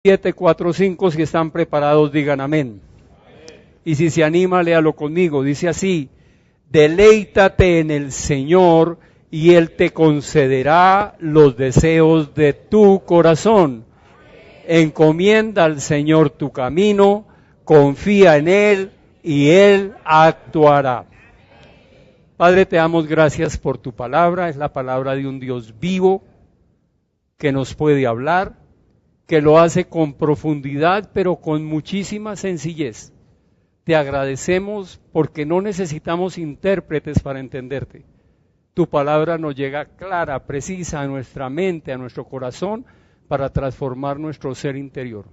7, 4, 5, si están preparados, digan amén. Y si se anima, léalo conmigo. Dice así: deleítate en el Señor y Él te concederá los deseos de tu corazón. Encomienda al Señor tu camino, confía en Él y Él actuará. Padre, te damos gracias por tu palabra. Es la palabra de un Dios vivo que nos puede hablar, que lo hace con profundidad, pero con muchísima sencillez. Te agradecemos porque no necesitamos intérpretes para entenderte. Tu palabra nos llega clara, precisa a nuestra mente, a nuestro corazón, para transformar nuestro ser interior.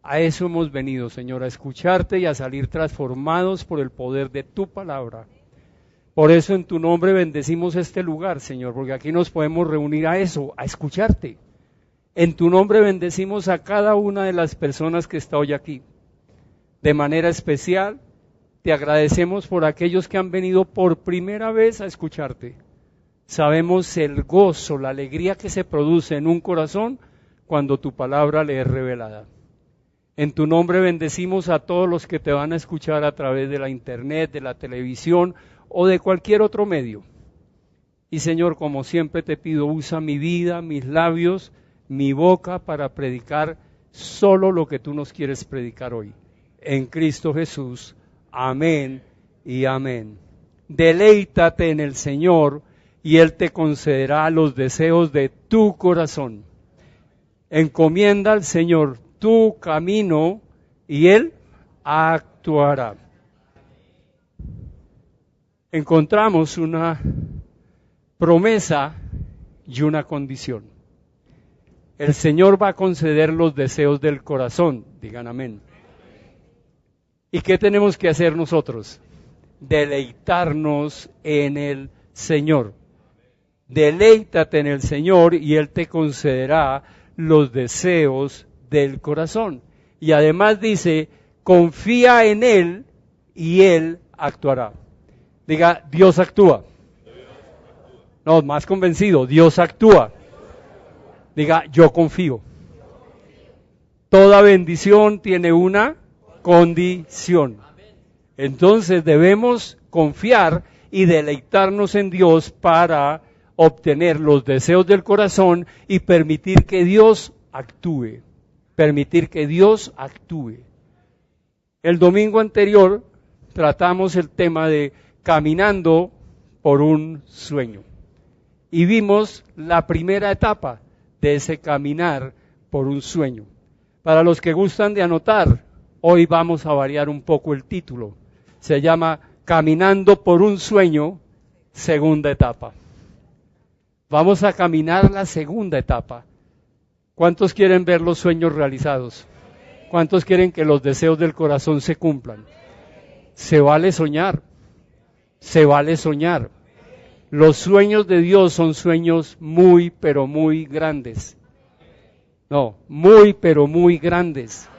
A eso hemos venido, Señor, a escucharte y a salir transformados por el poder de tu palabra. Por eso en tu nombre bendecimos este lugar, Señor, porque aquí nos podemos reunir a eso, a escucharte. En tu nombre bendecimos a cada una de las personas que está hoy aquí. De manera especial, te agradecemos por aquellos que han venido por primera vez a escucharte. Sabemos el gozo, la alegría que se produce en un corazón cuando tu palabra le es revelada. En tu nombre bendecimos a todos los que te van a escuchar a través de la internet, de la televisión o de cualquier otro medio. Y Señor, como siempre te pido, usa mi vida, mis labios, mi boca para predicar solo lo que tú nos quieres predicar hoy. En Cristo Jesús, amén y amén. Deleítate en el Señor y Él te concederá los deseos de tu corazón. Encomienda al Señor tu camino y Él actuará. Encontramos una promesa y una condición. El Señor va a conceder los deseos del corazón, digan amén. ¿Y qué tenemos que hacer nosotros? Deleitarnos en el Señor. Deleítate en el Señor y Él te concederá los deseos del corazón. Y además dice, confía en Él y Él actuará. Diga, Dios actúa. No, más convencido, Dios actúa. Diga, yo confío. Toda bendición tiene una condición. Entonces debemos confiar y deleitarnos en Dios para obtener los deseos del corazón y permitir que Dios actúe. Permitir que Dios actúe. El domingo anterior tratamos el tema de caminando por un sueño. Y vimos la primera etapa de ese caminar por un sueño. Para los que gustan de anotar, hoy vamos a variar un poco el título. Se llama Caminando por un sueño, segunda etapa. Vamos a caminar la segunda etapa. ¿Cuántos quieren ver los sueños realizados? ¿Cuántos quieren que los deseos del corazón se cumplan? Se vale soñar. Se vale soñar. Los sueños de Dios son sueños muy, pero muy grandes. No, muy, pero muy grandes.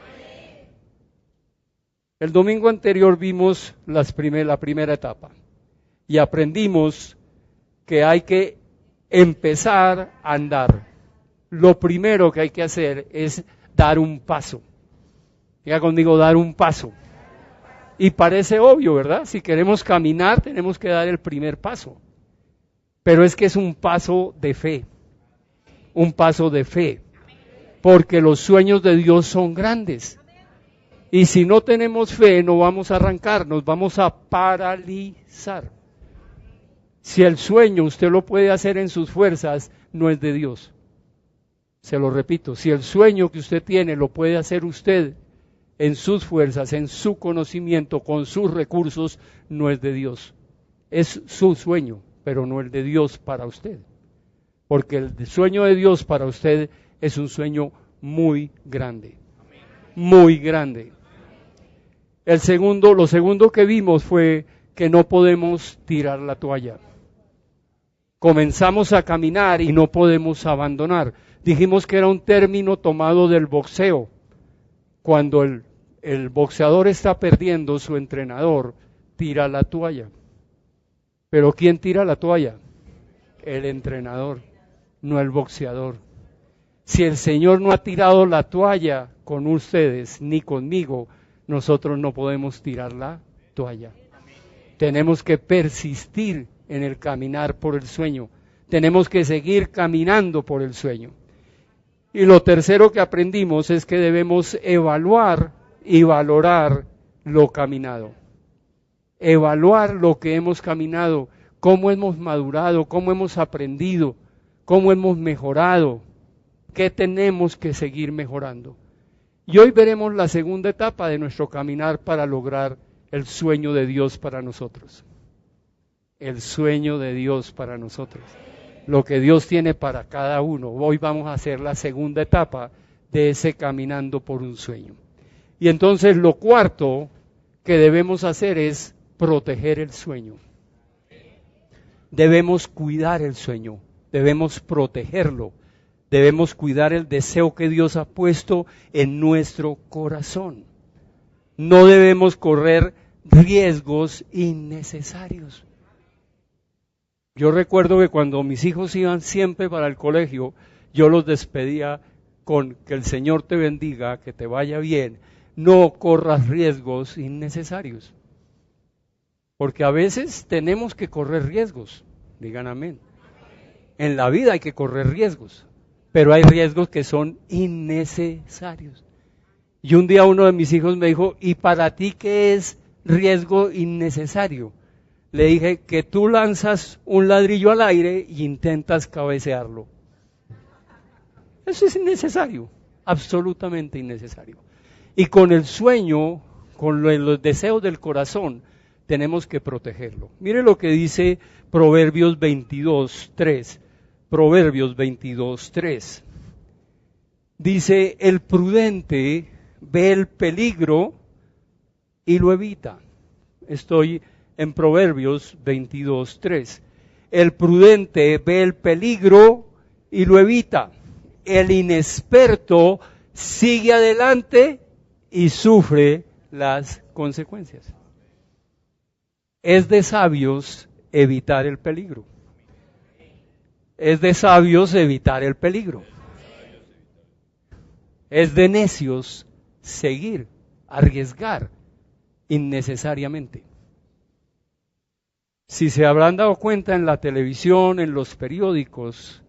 El domingo anterior vimos la primera etapa y aprendimos que hay que empezar a andar. Lo primero que hay que hacer es dar un paso. Diga conmigo, dar un paso. Y parece obvio, ¿verdad? Si queremos caminar, tenemos que dar el primer paso. Pero es que es un paso de fe. Un paso de fe. Porque los sueños de Dios son grandes. Y si no tenemos fe, no vamos a arrancar, nos vamos a paralizar. Si el sueño usted lo puede hacer en sus fuerzas, no es de Dios. Se lo repito, si el sueño que usted tiene lo puede hacer usted en sus fuerzas, en su conocimiento, con sus recursos, no es de Dios. Es su sueño, pero no el de Dios para usted. Porque el sueño de Dios para usted es un sueño muy grande. Muy grande. Lo segundo que vimos fue que no podemos tirar la toalla. Comenzamos a caminar y no podemos abandonar. Dijimos que era un término tomado del boxeo. Cuando el boxeador está perdiendo, su entrenador tira la toalla. ¿Pero quién tira la toalla? El entrenador, no el boxeador. Si el Señor no ha tirado la toalla con ustedes ni conmigo, nosotros no podemos tirar la toalla. Tenemos que persistir en el caminar por el sueño. Tenemos que seguir caminando por el sueño. Y lo tercero que aprendimos es que debemos evaluar y valorar lo caminado. Evaluar lo que hemos caminado, cómo hemos madurado, cómo hemos aprendido, cómo hemos mejorado, qué tenemos que seguir mejorando. Y hoy veremos la segunda etapa de nuestro caminar para lograr el sueño de Dios para nosotros. El sueño de Dios para nosotros. Lo que Dios tiene para cada uno. Hoy vamos a hacer la segunda etapa de ese caminando por un sueño. Y entonces lo cuarto que debemos hacer es proteger el sueño. Debemos cuidar el sueño, debemos protegerlo, debemos cuidar el deseo que Dios ha puesto en nuestro corazón. No debemos correr riesgos innecesarios. Yo recuerdo que cuando mis hijos iban siempre para el colegio, yo los despedía con que el Señor te bendiga, que te vaya bien, no corras riesgos innecesarios. Porque a veces tenemos que correr riesgos, digan amén. En la vida hay que correr riesgos, pero hay riesgos que son innecesarios. Y un día uno de mis hijos me dijo, ¿y para ti qué es riesgo innecesario? Le dije que tú lanzas un ladrillo al aire y intentas cabecearlo. Eso es innecesario, absolutamente innecesario. Y con el sueño, con los deseos del corazón, tenemos que protegerlo. Mire lo que dice Proverbios 22:3. Proverbios 22:3. Dice, el prudente ve el peligro y lo evita. Estoy en Proverbios 22:3. El prudente ve el peligro y lo evita. El inexperto sigue adelante y sufre las consecuencias. Es de sabios evitar el peligro. Es de sabios evitar el peligro. Es de necios seguir, arriesgar innecesariamente. Si se habrán dado cuenta en la televisión, en los periódicos,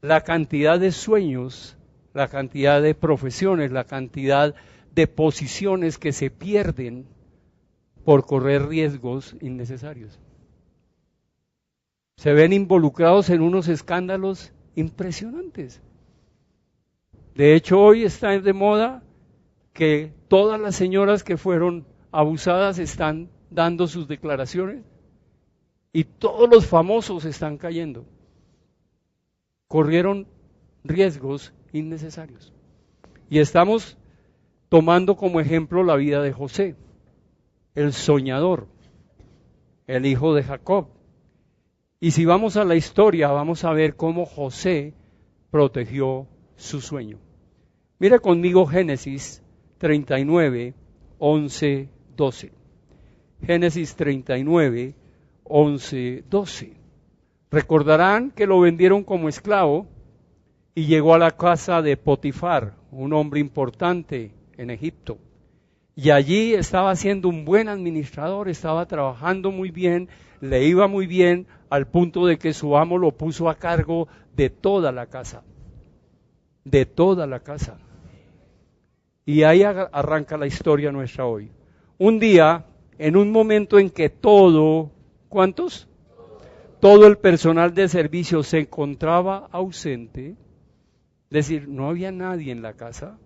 la cantidad de sueños, la cantidad de profesiones, la cantidad de posiciones que se pierden por correr riesgos innecesarios. Se ven involucrados en unos escándalos impresionantes. De hecho, hoy está de moda que todas las señoras que fueron abusadas están dando sus declaraciones y todos los famosos están cayendo. Corrieron riesgos innecesarios. Y estamos tomando como ejemplo la vida de José, el soñador, el hijo de Jacob. Y si vamos a la historia, vamos a ver cómo José protegió su sueño. Mira conmigo Génesis 39, 11, 12. Génesis 39, 11, 12. Recordarán que lo vendieron como esclavo y llegó a la casa de Potifar, un hombre importante en Egipto. Y allí estaba siendo un buen administrador, estaba trabajando muy bien, le iba muy bien, al punto de que su amo lo puso a cargo de toda la casa. De toda la casa. Y ahí arranca la historia nuestra hoy. Un día, en un momento en que todo, ¿cuántos? Todo el personal de servicio se encontraba ausente, es decir, no había nadie en la casa.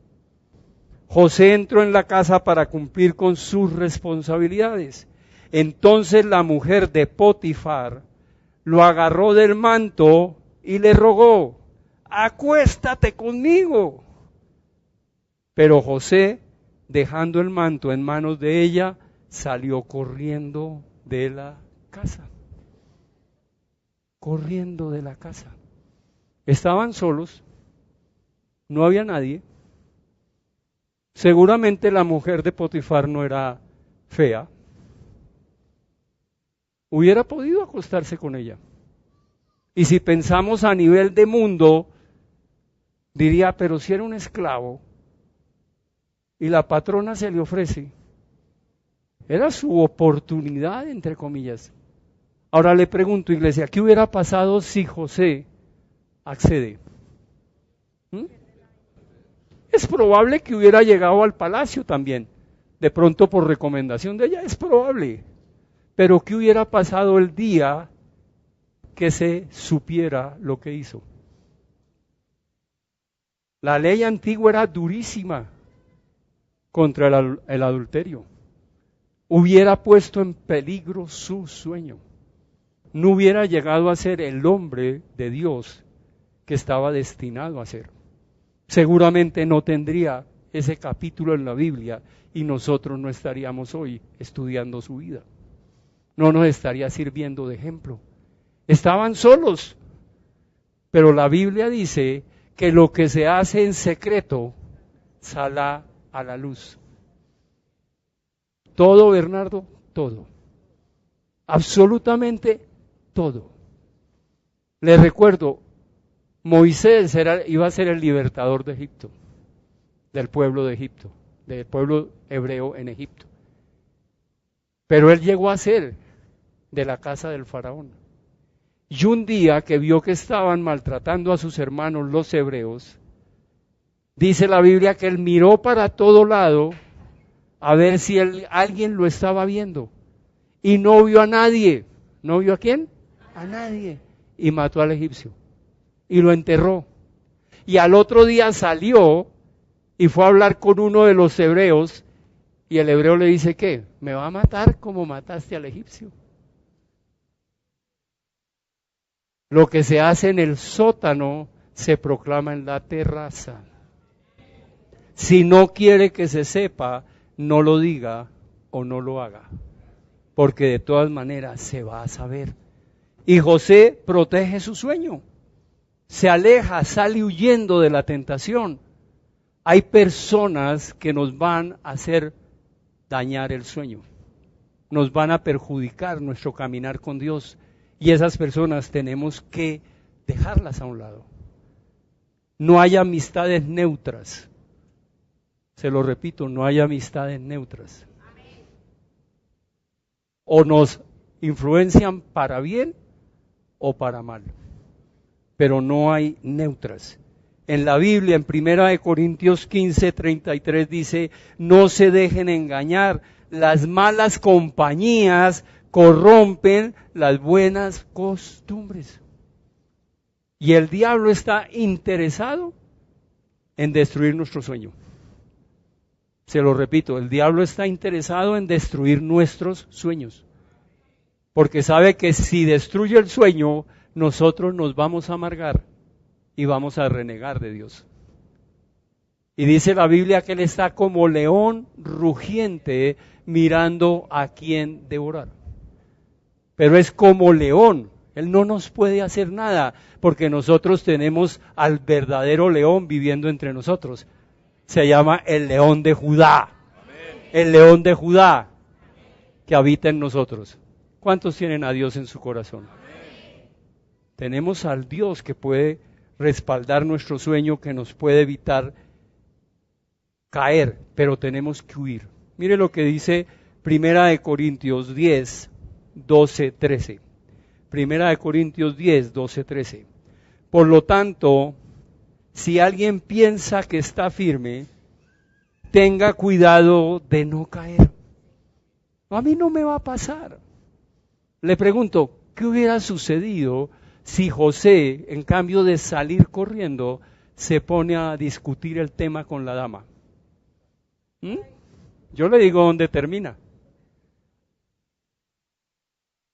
José entró en la casa para cumplir con sus responsabilidades. Entonces la mujer de Potifar lo agarró del manto y le rogó, acuéstate conmigo. Pero José, dejando el manto en manos de ella, salió corriendo de la casa. Corriendo de la casa. Estaban solos, no había nadie. Seguramente la mujer de Potifar no era fea. Hubiera podido acostarse con ella. Y si pensamos a nivel de mundo, diría, pero si era un esclavo y la patrona se le ofrece, era su oportunidad, entre comillas. Ahora le pregunto, iglesia, ¿qué hubiera pasado si José accede? Es probable que hubiera llegado al palacio también, de pronto por recomendación de ella, es probable. Pero ¿qué hubiera pasado el día que se supiera lo que hizo? La ley antigua era durísima contra el adulterio. Hubiera puesto en peligro su sueño. No hubiera llegado a ser el hombre de Dios que estaba destinado a ser. Seguramente no tendría ese capítulo en la Biblia y nosotros no estaríamos hoy estudiando su vida. No nos estaría sirviendo de ejemplo. Estaban solos, pero la Biblia dice que lo que se hace en secreto sale a la luz. Todo, Bernardo, todo. Absolutamente todo. Les recuerdo, Moisés iba a ser el libertador de Egipto, del pueblo de Egipto, del pueblo hebreo en Egipto. Pero él llegó a ser de la casa del faraón. Y un día que vio que estaban maltratando a sus hermanos los hebreos, dice la Biblia que él miró para todo lado a ver si alguien lo estaba viendo. Y no vio a nadie. ¿No vio a quién? A nadie. Y mató al egipcio. Y lo enterró. Y al otro día salió y fue a hablar con uno de los hebreos. Y el hebreo le dice, ¿qué? ¿Me va a matar como mataste al egipcio? Lo que se hace en el sótano se proclama en la terraza. Si no quiere que se sepa, no lo diga o no lo haga, porque de todas maneras se va a saber. Y José protege su sueño, se aleja, sale huyendo de la tentación. Hay personas que nos van a hacer dañar el sueño, nos van a perjudicar nuestro caminar con Dios, y esas personas tenemos que dejarlas a un lado. No hay amistades neutras. Se lo repito, no hay amistades neutras. O nos influencian para bien o para mal, pero no hay neutras. En la Biblia, en 1 Corintios 15:33 dice, no se dejen engañar, las malas compañías corrompen las buenas costumbres. Y el diablo está interesado en destruir nuestro sueño. Se lo repito, el diablo está interesado en destruir nuestros sueños, porque sabe que si destruye el sueño, nosotros nos vamos a amargar y vamos a renegar de Dios. Y dice la Biblia que él está como león rugiente mirando a quién devorar. Pero es como león, él no nos puede hacer nada, porque nosotros tenemos al verdadero león viviendo entre nosotros. Se llama el león de Judá. Amén. El león de Judá que habita en nosotros. ¿Cuántos tienen a Dios en su corazón? Amén. Tenemos al Dios que puede respaldar nuestro sueño, que nos puede evitar caer, pero tenemos que huir. Mire lo que dice 1 Corintios 10, 12, 13. 1 Corintios 10, 12, 13. Por lo tanto, si alguien piensa que está firme, tenga cuidado de no caer. A mí no me va a pasar. Le pregunto, ¿qué hubiera sucedido si José, en cambio de salir corriendo, se pone a discutir el tema con la dama? Yo le digo dónde termina.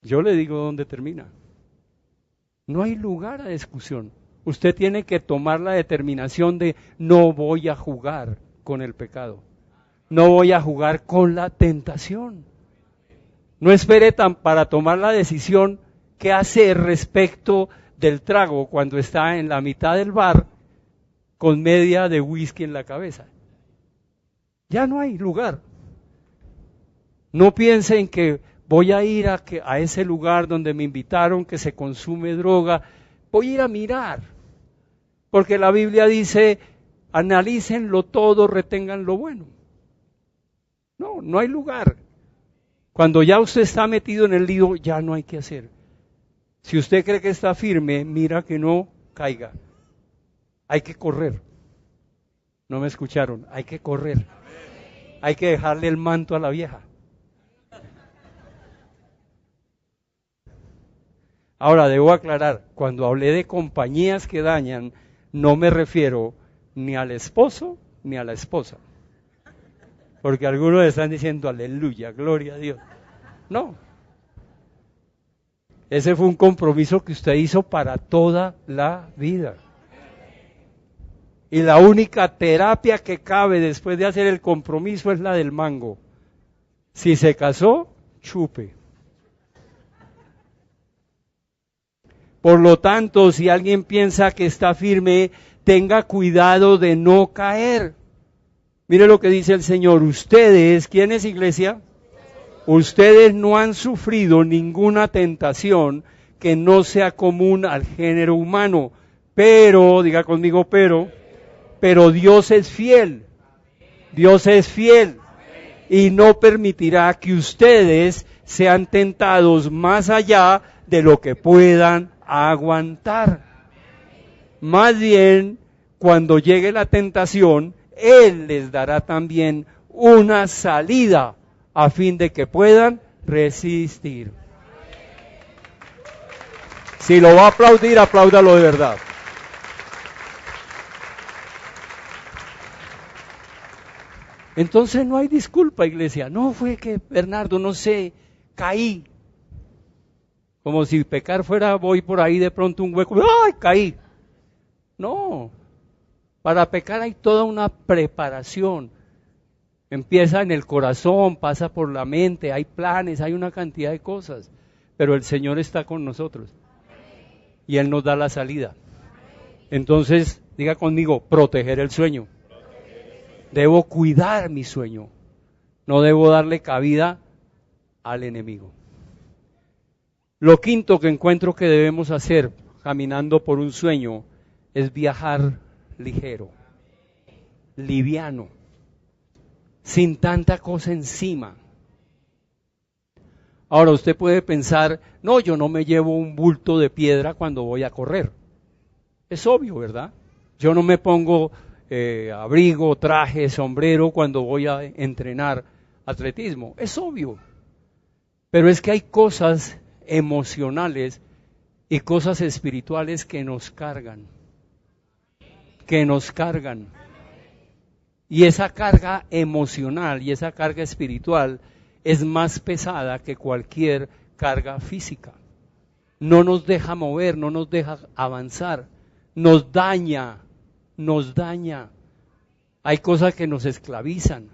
Yo le digo dónde termina. No hay lugar a discusión. Usted tiene que tomar la determinación de no voy a jugar con el pecado. No voy a jugar con la tentación. No espere para tomar la decisión qué hacer respecto del trago cuando está en la mitad del bar con media de whisky en la cabeza. Ya no hay lugar. No piense en que voy a ir a ese lugar donde me invitaron que se consume droga. Voy a ir a mirar. Porque la Biblia dice, analícenlo todo, retengan lo bueno. No, no hay lugar. Cuando ya usted está metido en el lío, ya no hay que hacer. Si usted cree que está firme, mira que no caiga. Hay que correr. No me escucharon, hay que correr. Hay que dejarle el manto a la vieja. Ahora, debo aclarar, cuando hablé de compañías que dañan, no me refiero ni al esposo ni a la esposa. Porque algunos están diciendo, aleluya, gloria a Dios. No. Ese fue un compromiso que usted hizo para toda la vida. Y la única terapia que cabe después de hacer el compromiso es la del mango. Si se casó, chupe. Por lo tanto, si alguien piensa que está firme, tenga cuidado de no caer. Mire lo que dice el Señor. Ustedes, ¿quién es, iglesia? Ustedes no han sufrido ninguna tentación que no sea común al género humano. Pero, diga conmigo, pero Dios es fiel. Dios es fiel. Y no permitirá que ustedes sean tentados más allá de lo que puedan aguantar. Más bien, cuando llegue la tentación, Él les dará también una salida a fin de que puedan resistir. Si lo va a aplaudir, apláudalo de verdad. Entonces no hay disculpa, iglesia. No fue que, Bernardo, no sé, caí. Como si pecar fuera, voy por ahí de pronto un hueco, ¡ay, caí! No, para pecar hay toda una preparación. Empieza en el corazón, pasa por la mente, hay planes, hay una cantidad de cosas. Pero el Señor está con nosotros. Y Él nos da la salida. Entonces, diga conmigo, proteger el sueño. Debo cuidar mi sueño. No debo darle cabida al enemigo. Lo quinto que encuentro que debemos hacer caminando por un sueño es viajar ligero, liviano, sin tanta cosa encima. Ahora usted puede pensar, no, yo no me llevo un bulto de piedra cuando voy a correr. Es obvio, ¿verdad? Yo no me pongo abrigo, traje, sombrero cuando voy a entrenar atletismo. Es obvio. Pero es que hay cosas emocionales y cosas espirituales que nos cargan. Y esa carga emocional y esa carga espiritual es más pesada que cualquier carga física. No nos deja mover, no nos deja avanzar, nos daña. Hay cosas que nos esclavizan.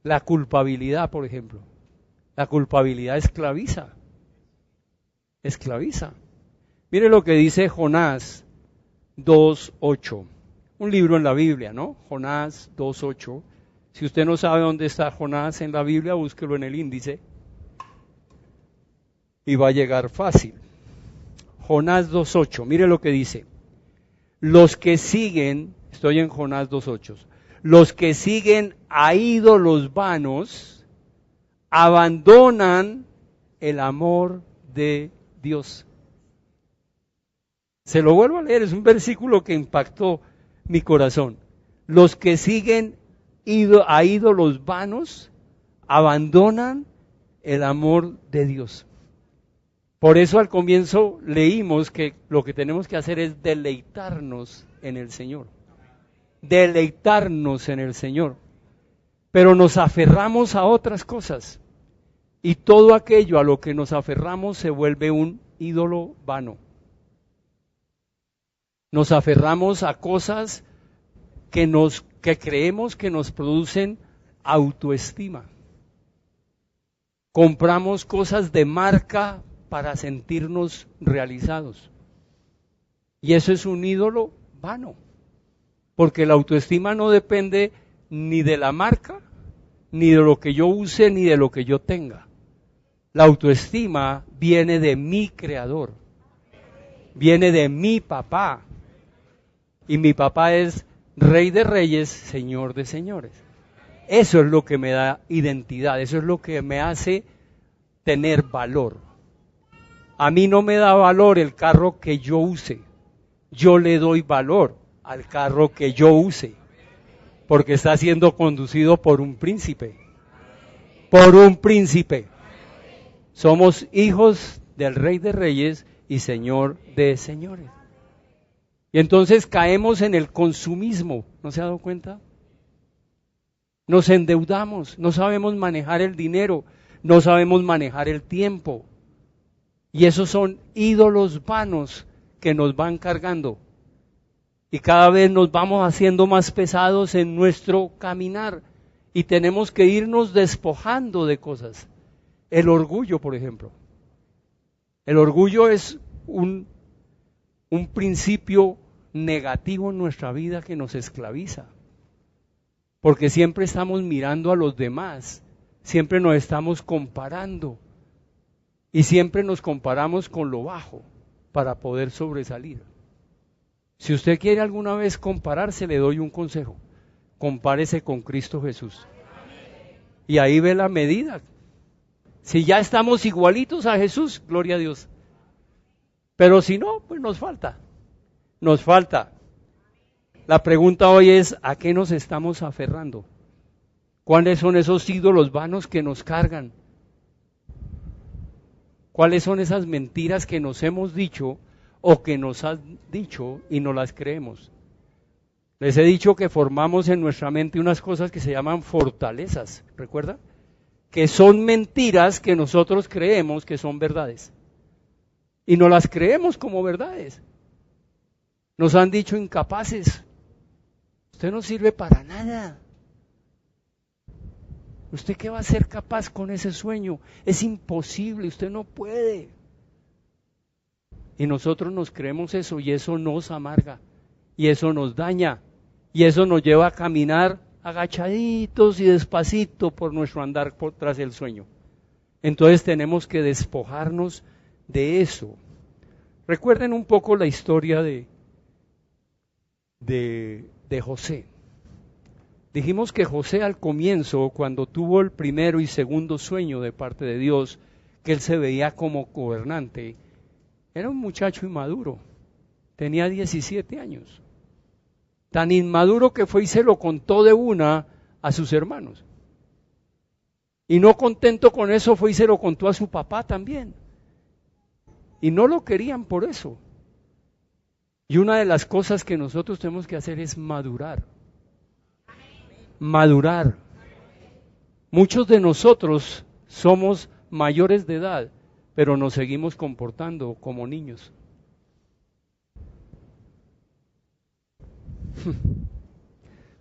La culpabilidad, por ejemplo. La culpabilidad esclaviza. Mire lo que dice Jonás 2:8. Un libro en la Biblia, ¿no? Jonás 2:8. Si usted no sabe dónde está Jonás en la Biblia, búsquelo en el índice. Y va a llegar fácil. Jonás 2:8. Mire lo que dice. Los que siguen, estoy en Jonás 2:8. Los que siguen a ídolos vanos abandonan el amor de Dios. Se lo vuelvo a leer, es un versículo que impactó mi corazón. Los que siguen a ídolos vanos abandonan el amor de Dios. Por eso al comienzo leímos que lo que tenemos que hacer es deleitarnos en el Señor. Deleitarnos en el Señor. Pero nos aferramos a otras cosas. Y todo aquello a lo que nos aferramos se vuelve un ídolo vano. Nos aferramos a cosas que creemos que nos producen autoestima. Compramos cosas de marca para sentirnos realizados. Y eso es un ídolo vano, porque la autoestima no depende ni de la marca, ni de lo que yo use, ni de lo que yo tenga. La autoestima viene de mi creador, viene de mi papá, Y mi papá es Rey de Reyes, Señor de Señores. Eso es lo que me da identidad, eso es lo que me hace tener valor. A mí no me da valor el carro que yo use, yo le doy valor al carro que yo use, porque está siendo conducido por un príncipe. Por un príncipe. Somos hijos del Rey de Reyes y Señor de Señores. Y entonces caemos en el consumismo, ¿no se ha dado cuenta? Nos endeudamos, no sabemos manejar el dinero, no sabemos manejar el tiempo. Y esos son ídolos vanos que nos van cargando. Y cada vez nos vamos haciendo más pesados en nuestro caminar. Y tenemos que irnos despojando de cosas. El orgullo, por ejemplo. El orgullo es un principio negativo en nuestra vida que nos esclaviza. Porque siempre estamos mirando a los demás, siempre nos estamos comparando y siempre nos comparamos con lo bajo para poder sobresalir. Si usted quiere alguna vez compararse, le doy un consejo: compárese con Cristo Jesús. Y ahí ve la medida. Si ya estamos igualitos a Jesús, gloria a Dios. Pero si no, pues nos falta. Nos falta. La pregunta hoy es: ¿a qué nos estamos aferrando? ¿Cuáles son esos ídolos vanos que nos cargan? ¿Cuáles son esas mentiras que nos hemos dicho o que nos han dicho y no las creemos? Les he dicho que formamos en nuestra mente unas cosas que se llaman fortalezas, ¿recuerda? Que son mentiras que nosotros creemos que son verdades. Y no las creemos como verdades. Nos han dicho incapaces. Usted no sirve para nada. ¿Usted qué va a ser capaz con ese sueño? Es imposible, usted no puede. Y nosotros nos creemos eso y eso nos amarga y eso nos daña y eso nos lleva a caminar agachaditos y despacito por nuestro andar tras el sueño. Entonces tenemos que despojarnos de eso. Recuerden un poco la historia de José. Dijimos que José al comienzo, cuando tuvo el primero y segundo sueño de parte de Dios, que él se veía como gobernante, era un muchacho inmaduro, tenía 17 años. Tan inmaduro que fue y se lo contó de una a sus hermanos. Y no contento con eso, fue y se lo contó a su papá también. Y no lo querían por eso. Y una de las cosas que nosotros tenemos que hacer es madurar. Madurar. Muchos de nosotros somos mayores de edad, pero nos seguimos comportando como niños.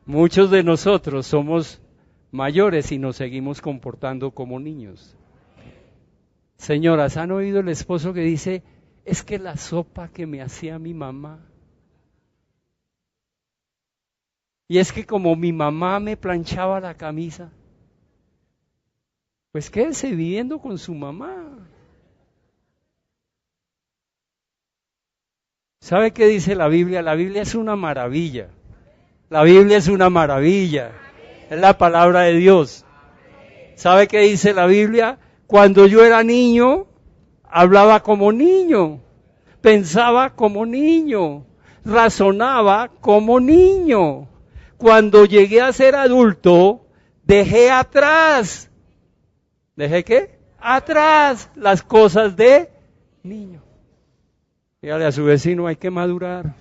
Muchos de nosotros somos mayores y nos seguimos comportando como niños. Señoras, ¿han oído el esposo que dice: es que la sopa que me hacía mi mamá? Y es que como mi mamá me planchaba la camisa, pues quédese viviendo con su mamá. ¿Sabe qué dice la Biblia? La Biblia es una maravilla. La Biblia es una maravilla. Es la palabra de Dios. ¿Sabe qué dice la Biblia? Cuando yo era niño, hablaba como niño, pensaba como niño, razonaba como niño. Cuando llegué a ser adulto, dejé atrás. ¿Dejé qué? Atrás las cosas de niño. Dígale a su vecino: hay que madurar.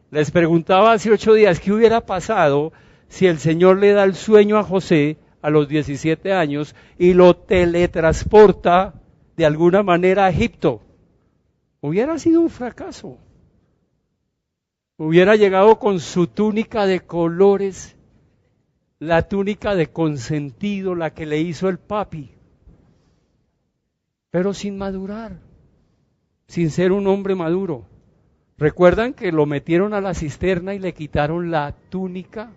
Les preguntaba hace 8 días qué hubiera pasado si el Señor le da el sueño a José a los 17 años y lo teletransporta de alguna manera a Egipto. Hubiera sido un fracaso. Hubiera llegado con su túnica de colores, la túnica de consentido, la que le hizo el papi, pero sin madurar, sin ser un hombre maduro. ¿Recuerdan que lo metieron a la cisterna y le quitaron la túnica?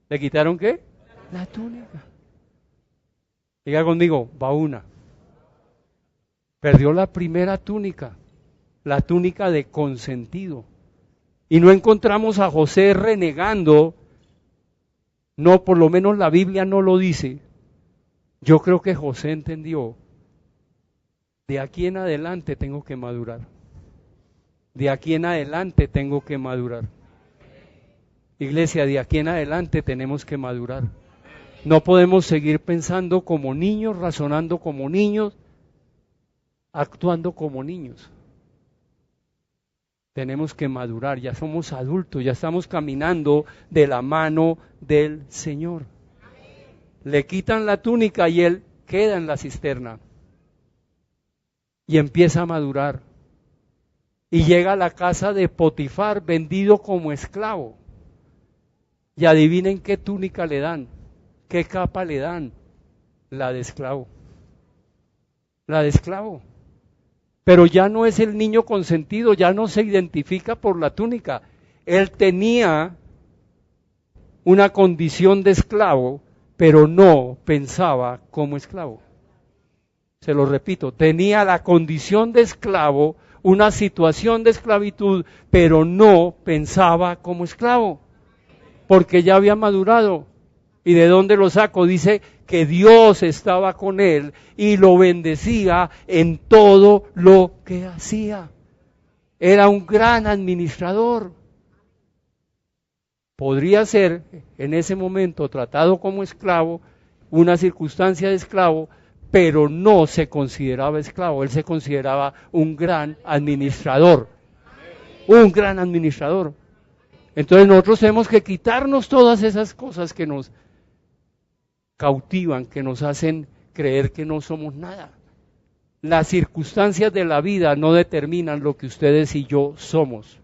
¿Le quitaron qué? La túnica. Diga conmigo: va una. Perdió la primera túnica. la túnica de consentido. Y no encontramos a José renegando, no, por lo menos la Biblia no lo dice. Yo creo que José entendió, de aquí en adelante tengo que madurar. De aquí en adelante tengo que madurar. Iglesia, de aquí en adelante tenemos que madurar. No podemos seguir pensando como niños, razonando como niños, actuando como niños. Tenemos que madurar, ya somos adultos, ya estamos caminando de la mano del Señor. Le quitan la túnica y él queda en la cisterna. Y empieza a madurar. Y llega a la casa de Potifar, vendido como esclavo. Y adivinen qué túnica le dan, qué capa le dan, la de esclavo. La de esclavo. Pero ya no es el niño consentido, ya no se identifica por la túnica. Él tenía una condición de esclavo, pero no pensaba como esclavo. Se lo repito, tenía la condición de esclavo, una situación de esclavitud, pero no pensaba como esclavo, porque ya había madurado. ¿Y de dónde lo saco? Dice que Dios estaba con él y lo bendecía en todo lo que hacía. Era un gran administrador. Podría ser en ese momento tratado como esclavo, una circunstancia de esclavo, pero no se consideraba esclavo, él se consideraba un gran administrador. Un gran administrador. Entonces nosotros tenemos que quitarnos todas esas cosas que nos cautivan, que nos hacen creer que no somos nada. Las circunstancias de la vida no determinan lo que ustedes y yo somos.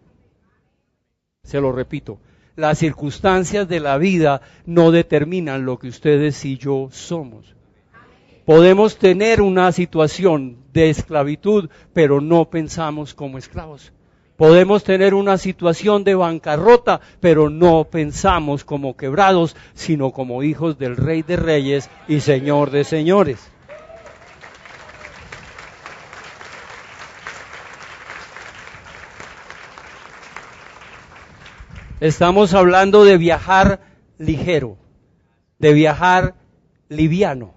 Se lo repito, las circunstancias de la vida no determinan lo que ustedes y yo somos. Podemos tener una situación de esclavitud, pero no pensamos como esclavos. Podemos tener una situación de bancarrota, pero no pensamos como quebrados, sino como hijos del Rey de Reyes y Señor de Señores. Estamos hablando de viajar ligero, de viajar liviano,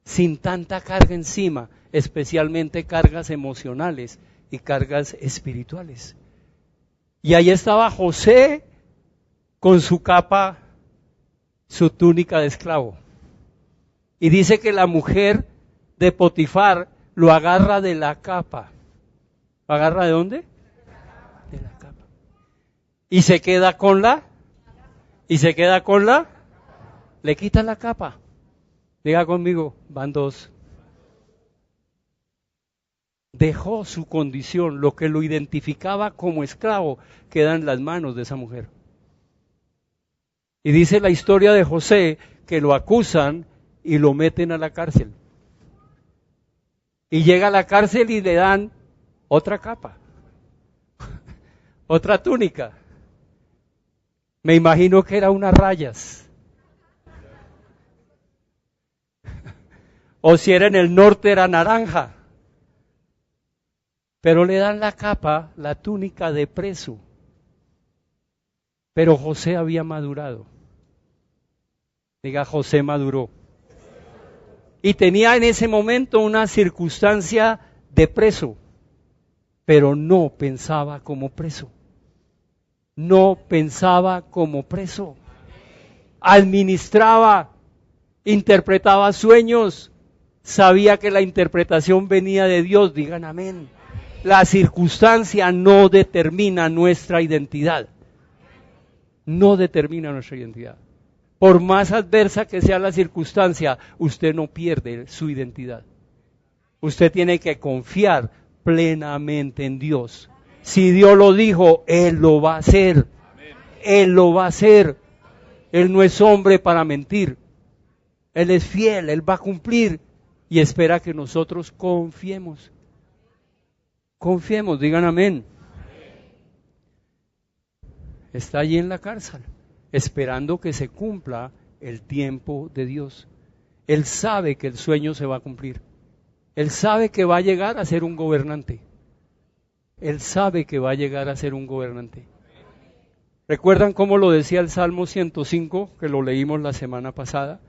sin tanta carga encima, especialmente cargas emocionales y cargas espirituales. Y ahí estaba José con su capa, su túnica de esclavo. Y dice que la mujer de Potifar lo agarra de la capa. ¿Lo agarra de dónde? De la capa. Y se queda con la, le quita la capa. Diga conmigo, van dos. Dejó su condición, lo que lo identificaba como esclavo, queda en las manos de esa mujer. Y dice la historia de José que lo acusan y lo meten a la cárcel. Y llega a la cárcel y le dan otra capa, otra túnica. Me imagino que era unas rayas. O si era en el norte era naranja. Pero le dan la capa, la túnica de preso. Pero José había madurado. Diga, José maduró. Y tenía en ese momento una circunstancia de preso, pero no pensaba como preso. No pensaba como preso. Administraba, interpretaba sueños, sabía que la interpretación venía de Dios, digan amén. La circunstancia no determina nuestra identidad. No determina nuestra identidad. Por más adversa que sea la circunstancia, usted no pierde su identidad. Usted tiene que confiar plenamente en Dios. Si Dios lo dijo, Él lo va a hacer. Él lo va a hacer. Él no es hombre para mentir. Él es fiel, Él va a cumplir y espera que nosotros confiemos. Confiemos, digan amén. Está allí en la cárcel, esperando que se cumpla el tiempo de Dios. Él sabe que el sueño se va a cumplir. Él sabe que va a llegar a ser un gobernante. Él sabe que va a llegar a ser un gobernante. ¿Recuerdan cómo lo decía el Salmo 105, que lo leímos la semana pasada?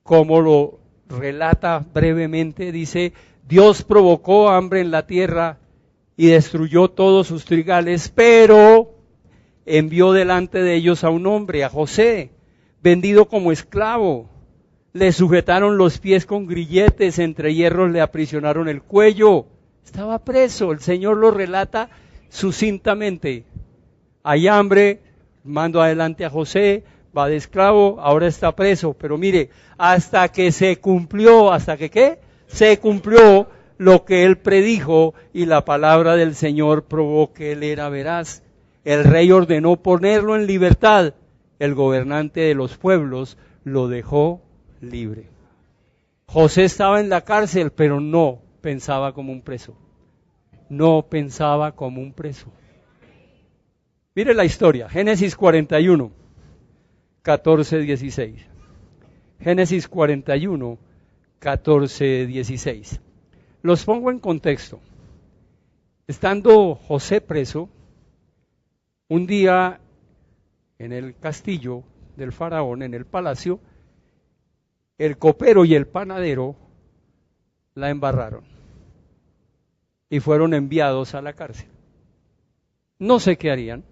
Cómo lo relata brevemente, dice, Dios provocó hambre en la tierra y destruyó todos sus trigales, pero envió delante de ellos a un hombre, a José, vendido como esclavo. Le sujetaron los pies con grilletes, entre hierros le aprisionaron el cuello. Estaba preso, el Señor lo relata sucintamente. Hay hambre, mando adelante a José, va de esclavo, ahora está preso. Pero mire, hasta que se cumplió, ¿hasta que qué? Se cumplió lo que él predijo y la palabra del Señor probó que él era veraz. El rey ordenó ponerlo en libertad. El gobernante de los pueblos lo dejó libre. José estaba en la cárcel, pero no pensaba como un preso. No pensaba como un preso. Mire la historia, Génesis 41, 14, 16. Génesis 41, 14, 16. Los pongo en contexto. Estando José preso, un día en el castillo del faraón, en el palacio, el copero y el panadero la embarraron y fueron enviados a la cárcel. No sé qué harían.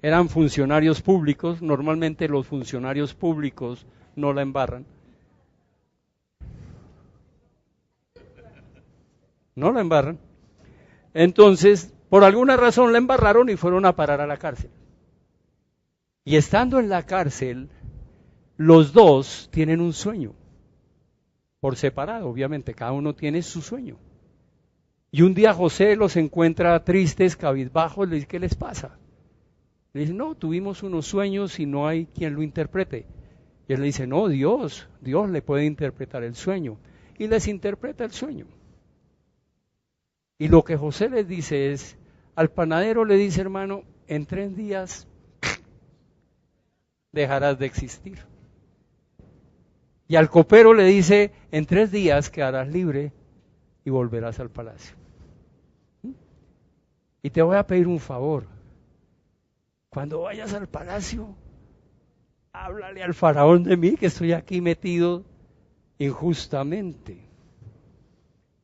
Eran funcionarios públicos, normalmente los funcionarios públicos no la embarran. No la embarran. Entonces, por alguna razón la embarraron y fueron a parar a la cárcel. Y estando en la cárcel, los dos tienen un sueño. Por separado, obviamente, cada uno tiene su sueño. Y un día José los encuentra tristes, cabizbajos, le dice, ¿qué les pasa? Le dice, no, tuvimos unos sueños y no hay quien lo interprete. Y él le dice, no, Dios le puede interpretar el sueño. Y les interpreta el sueño. Y lo que José les dice es, al panadero le dice, hermano, en 3 días dejarás de existir. Y al copero le dice, en 3 días quedarás libre y volverás al palacio. Y te voy a pedir un favor. Cuando vayas al palacio, háblale al faraón de mí, que estoy aquí metido injustamente.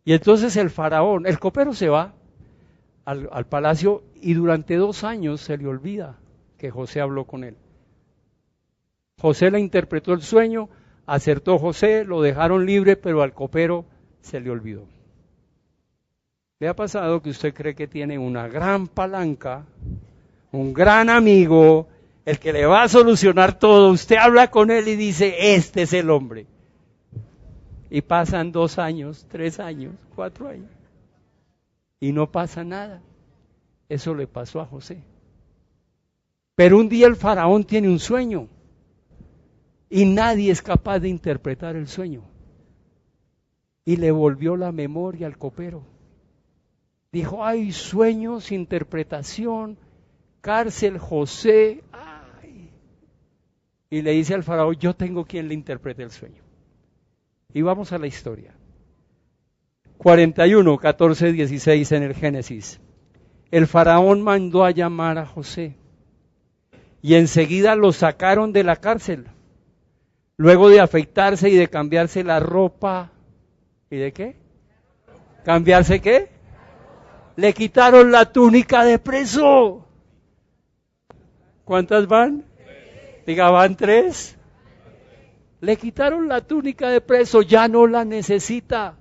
Y entonces el faraón, el copero se va al palacio y durante 2 años se le olvida que José habló con él. José le interpretó el sueño, acertó José, lo dejaron libre, pero al copero se le olvidó. ¿Le ha pasado que usted cree que tiene una gran palanca, un gran amigo, el que le va a solucionar todo? Usted habla con él y dice, este es el hombre. Y pasan 2 años, 3 años, 4 años. Y no pasa nada. Eso le pasó a José. Pero un día el faraón tiene un sueño. Y nadie es capaz de interpretar el sueño. Y le volvió la memoria al copero. Dijo, ay, sueños, interpretación, cárcel, José, ay. Y le dice al faraón, yo tengo quien le interprete el sueño. Y vamos a la historia. 41, 14, 16 en el Génesis. El faraón mandó a llamar a José y enseguida lo sacaron de la cárcel. Luego de afeitarse y de cambiarse la ropa. ¿Y de qué? ¿Cambiarse qué? Le quitaron la túnica de preso. ¿Cuántas van? Diga, van 3. Le quitaron la túnica de preso, ya no la necesita.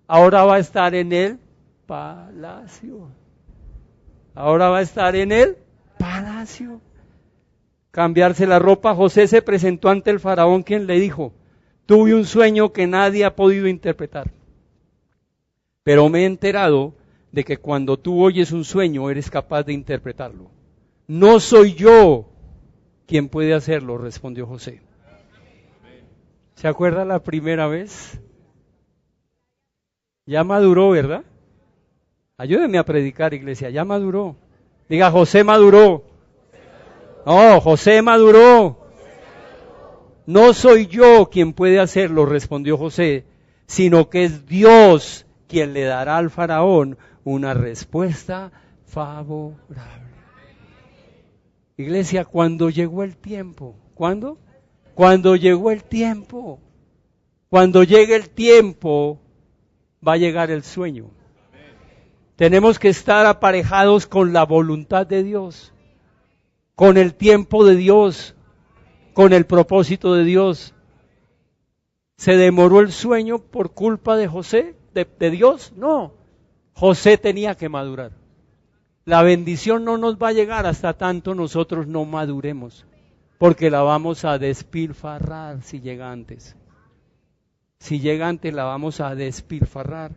Ahora va a estar en el palacio. Ahora va a estar en el palacio. Cambiarse la ropa, José se presentó ante el faraón, quien le dijo, tuve un sueño que nadie ha podido interpretar. Pero me he enterado de que cuando tú oyes un sueño eres capaz de interpretarlo. No soy yo quien puede hacerlo, respondió José. ¿Se acuerda la primera vez? Ya maduró, ¿verdad? Ayúdeme a predicar, iglesia, ya maduró. Diga, José maduró. No, José maduró. No soy yo quien puede hacerlo, respondió José, sino que es Dios quien le dará al faraón una respuesta favorable. Iglesia, cuando llegó el tiempo, ¿cuándo? Cuando llegó el tiempo. Cuando llegue el tiempo, va a llegar el sueño. Tenemos que estar aparejados con la voluntad de Dios, con el tiempo de Dios, con el propósito de Dios. ¿Se demoró el sueño por culpa de José, de Dios? No, José tenía que madurar. La bendición no nos va a llegar hasta tanto nosotros no maduremos, porque la vamos a despilfarrar si llega antes. Si llega antes la vamos a despilfarrar.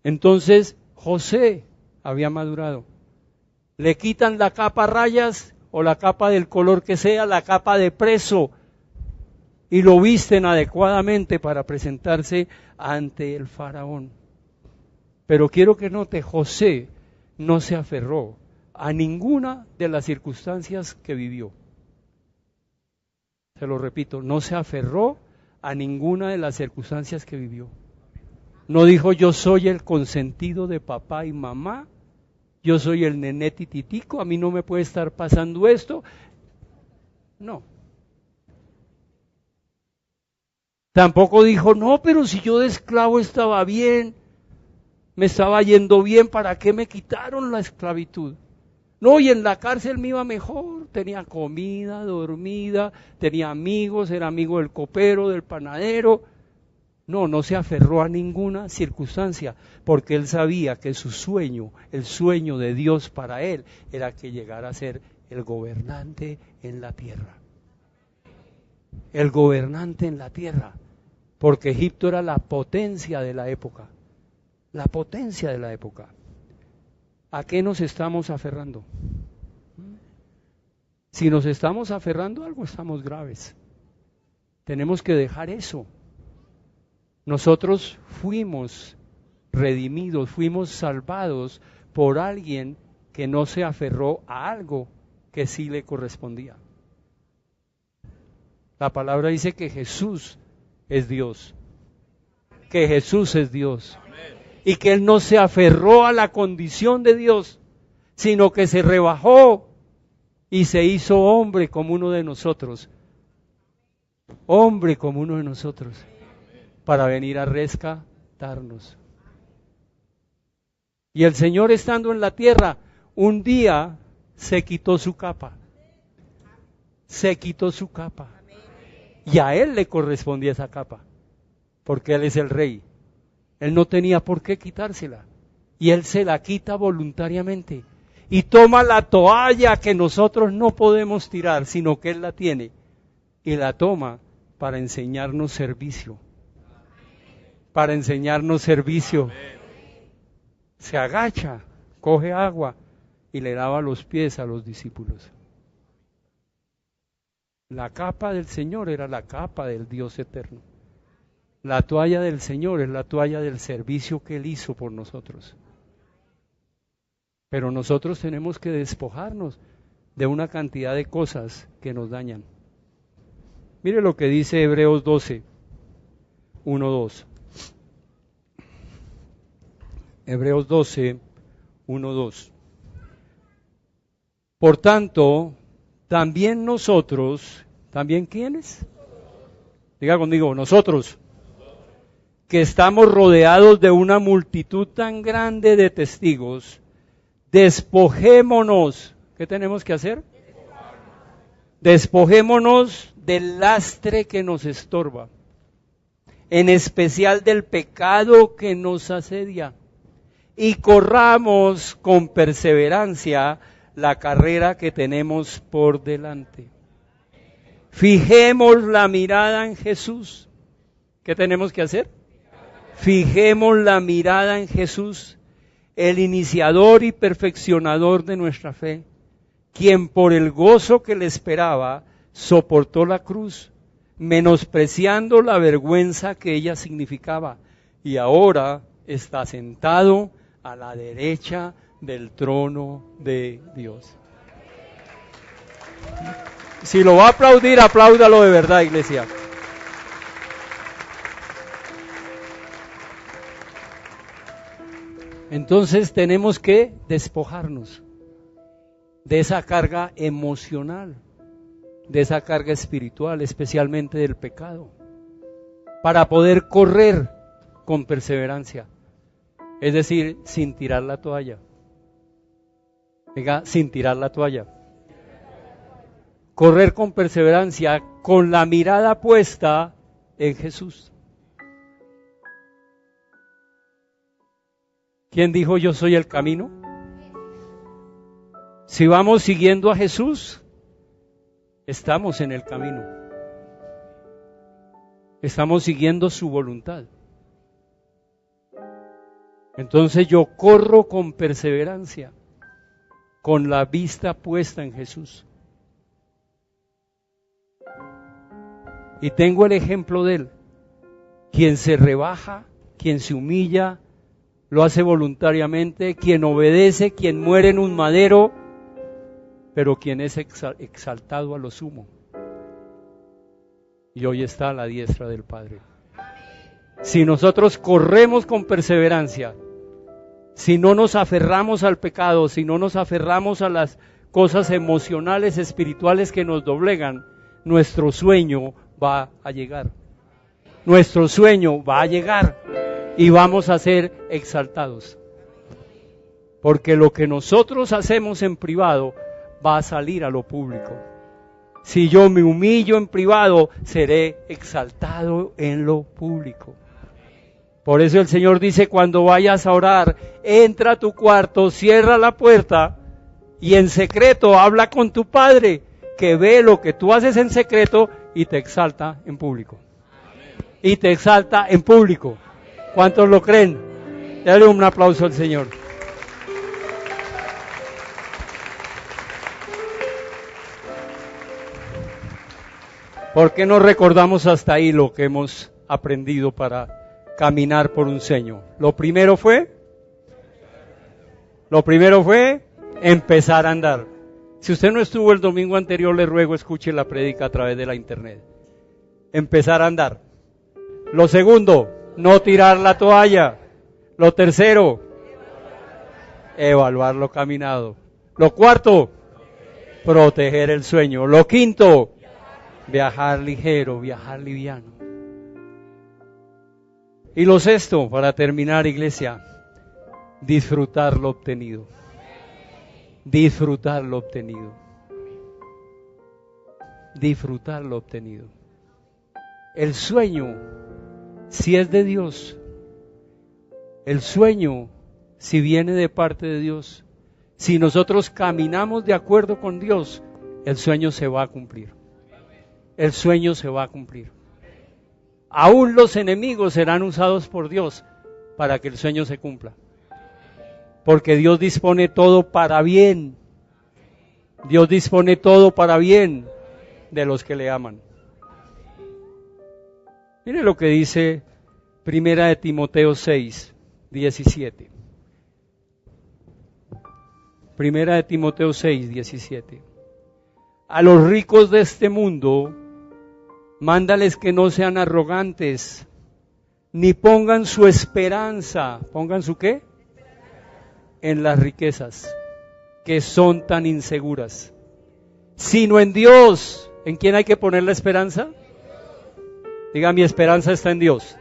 Entonces José había madurado. Le quitan la capa a rayas o la capa del color que sea, la capa de preso, y lo visten adecuadamente para presentarse ante el faraón. Pero quiero que note, José no se aferró a ninguna de las circunstancias que vivió. Se lo repito, no se aferró a ninguna de las circunstancias que vivió. No dijo, yo soy el consentido de papá y mamá, yo soy el nené tititico, a mí no me puede estar pasando esto. No. Tampoco dijo, no, pero si yo de esclavo estaba bien, me estaba yendo bien, ¿para qué me quitaron la esclavitud? No, y en la cárcel me iba mejor, tenía comida, dormida, tenía amigos, era amigo del copero, del panadero. No, no se aferró a ninguna circunstancia, porque él sabía que su sueño, el sueño de Dios para él, era que llegara a ser el gobernante en la tierra. El gobernante en la tierra, porque Egipto era la potencia de la época, la potencia de la época. ¿A qué nos estamos aferrando? Si nos estamos aferrando a algo, estamos graves. Tenemos que dejar eso. Nosotros fuimos redimidos, fuimos salvados por alguien que no se aferró a algo que sí le correspondía. La palabra dice que Jesús es Dios, que Jesús es Dios. Y que Él no se aferró a la condición de Dios, sino que se rebajó y se hizo hombre como uno de nosotros. Hombre como uno de nosotros, para venir a rescatarnos. Y el Señor, estando en la tierra, un día se quitó su capa. Se quitó su capa. Y a Él le correspondía esa capa, porque Él es el Rey. Él no tenía por qué quitársela, y Él se la quita voluntariamente, y toma la toalla que nosotros no podemos tirar, sino que Él la tiene, y la toma para enseñarnos servicio, para enseñarnos servicio. Se agacha, coge agua, y le lava los pies a los discípulos. La capa del Señor era la capa del Dios eterno. La toalla del Señor es la toalla del servicio que Él hizo por nosotros. Pero nosotros tenemos que despojarnos de una cantidad de cosas que nos dañan. Mire lo que dice Hebreos 12, 1, 2. Hebreos 12, 1, 2. Por tanto, también nosotros, ¿también quiénes? Diga conmigo, nosotros, que estamos rodeados de una multitud tan grande de testigos, despojémonos. ¿Qué tenemos que hacer? Despojémonos del lastre que nos estorba, en especial del pecado que nos asedia, y corramos con perseverancia la carrera que tenemos por delante. Fijemos la mirada en Jesús. ¿Qué tenemos que hacer? Fijemos la mirada en Jesús, el iniciador y perfeccionador de nuestra fe, quien por el gozo que le esperaba soportó la cruz, menospreciando la vergüenza que ella significaba, y ahora está sentado a la derecha del trono de Dios. Si lo va a aplaudir, apláudalo de verdad, iglesia. Entonces tenemos que despojarnos de esa carga emocional, de esa carga espiritual, especialmente del pecado, para poder correr con perseverancia, es decir, sin tirar la toalla. Venga, sin tirar la toalla. Correr con perseverancia, con la mirada puesta en Jesús. ¿Quién dijo yo soy el camino? Si vamos siguiendo a Jesús, estamos en el camino. Estamos siguiendo su voluntad. Entonces yo corro con perseverancia, con la vista puesta en Jesús. Y tengo el ejemplo de Él, quien se rebaja, quien se humilla, lo hace voluntariamente, quien obedece, quien muere en un madero, pero quien es exaltado a lo sumo. Y hoy está a la diestra del Padre. Si nosotros corremos con perseverancia, si no nos aferramos al pecado, si no nos aferramos a las cosas emocionales, espirituales que nos doblegan, nuestro sueño va a llegar. Nuestro sueño va a llegar y vamos a ser exaltados. Porque lo que nosotros hacemos en privado va a salir a lo público. Si yo me humillo en privado, seré exaltado en lo público. Por eso el Señor dice, cuando vayas a orar, entra a tu cuarto, cierra la puerta y en secreto habla con tu Padre, que ve lo que tú haces en secreto y te exalta en público. Y te exalta en público. ¿Cuántos lo creen? Dale un aplauso al Señor. ¿Por qué no recordamos hasta ahí lo que hemos aprendido para caminar por un sueño? Lo primero fue empezar a andar. Si usted no estuvo el domingo anterior, le ruego escuche la prédica a través de la internet. Empezar a andar. Lo segundo, no tirar la toalla. Lo tercero, evaluar lo caminado. Lo cuarto, proteger el sueño. Lo quinto, viajar ligero, viajar liviano. Y lo sexto, para terminar, iglesia, disfrutar lo obtenido. Disfrutar lo obtenido. Disfrutar lo obtenido. El sueño, si es de Dios, el sueño, si viene de parte de Dios, si nosotros caminamos de acuerdo con Dios, el sueño se va a cumplir. El sueño se va a cumplir. Aún los enemigos serán usados por Dios para que el sueño se cumpla. Porque Dios dispone todo para bien. Dios dispone todo para bien de los que le aman. Mire lo que dice Primera de Timoteo 6, 17. Primera de Timoteo 6, 17. A los ricos de este mundo, mándales que no sean arrogantes, ni pongan su esperanza, ¿pongan su qué? En las riquezas, que son tan inseguras, sino en Dios. ¿En quién hay que poner la esperanza? Diga, mi esperanza está en Dios.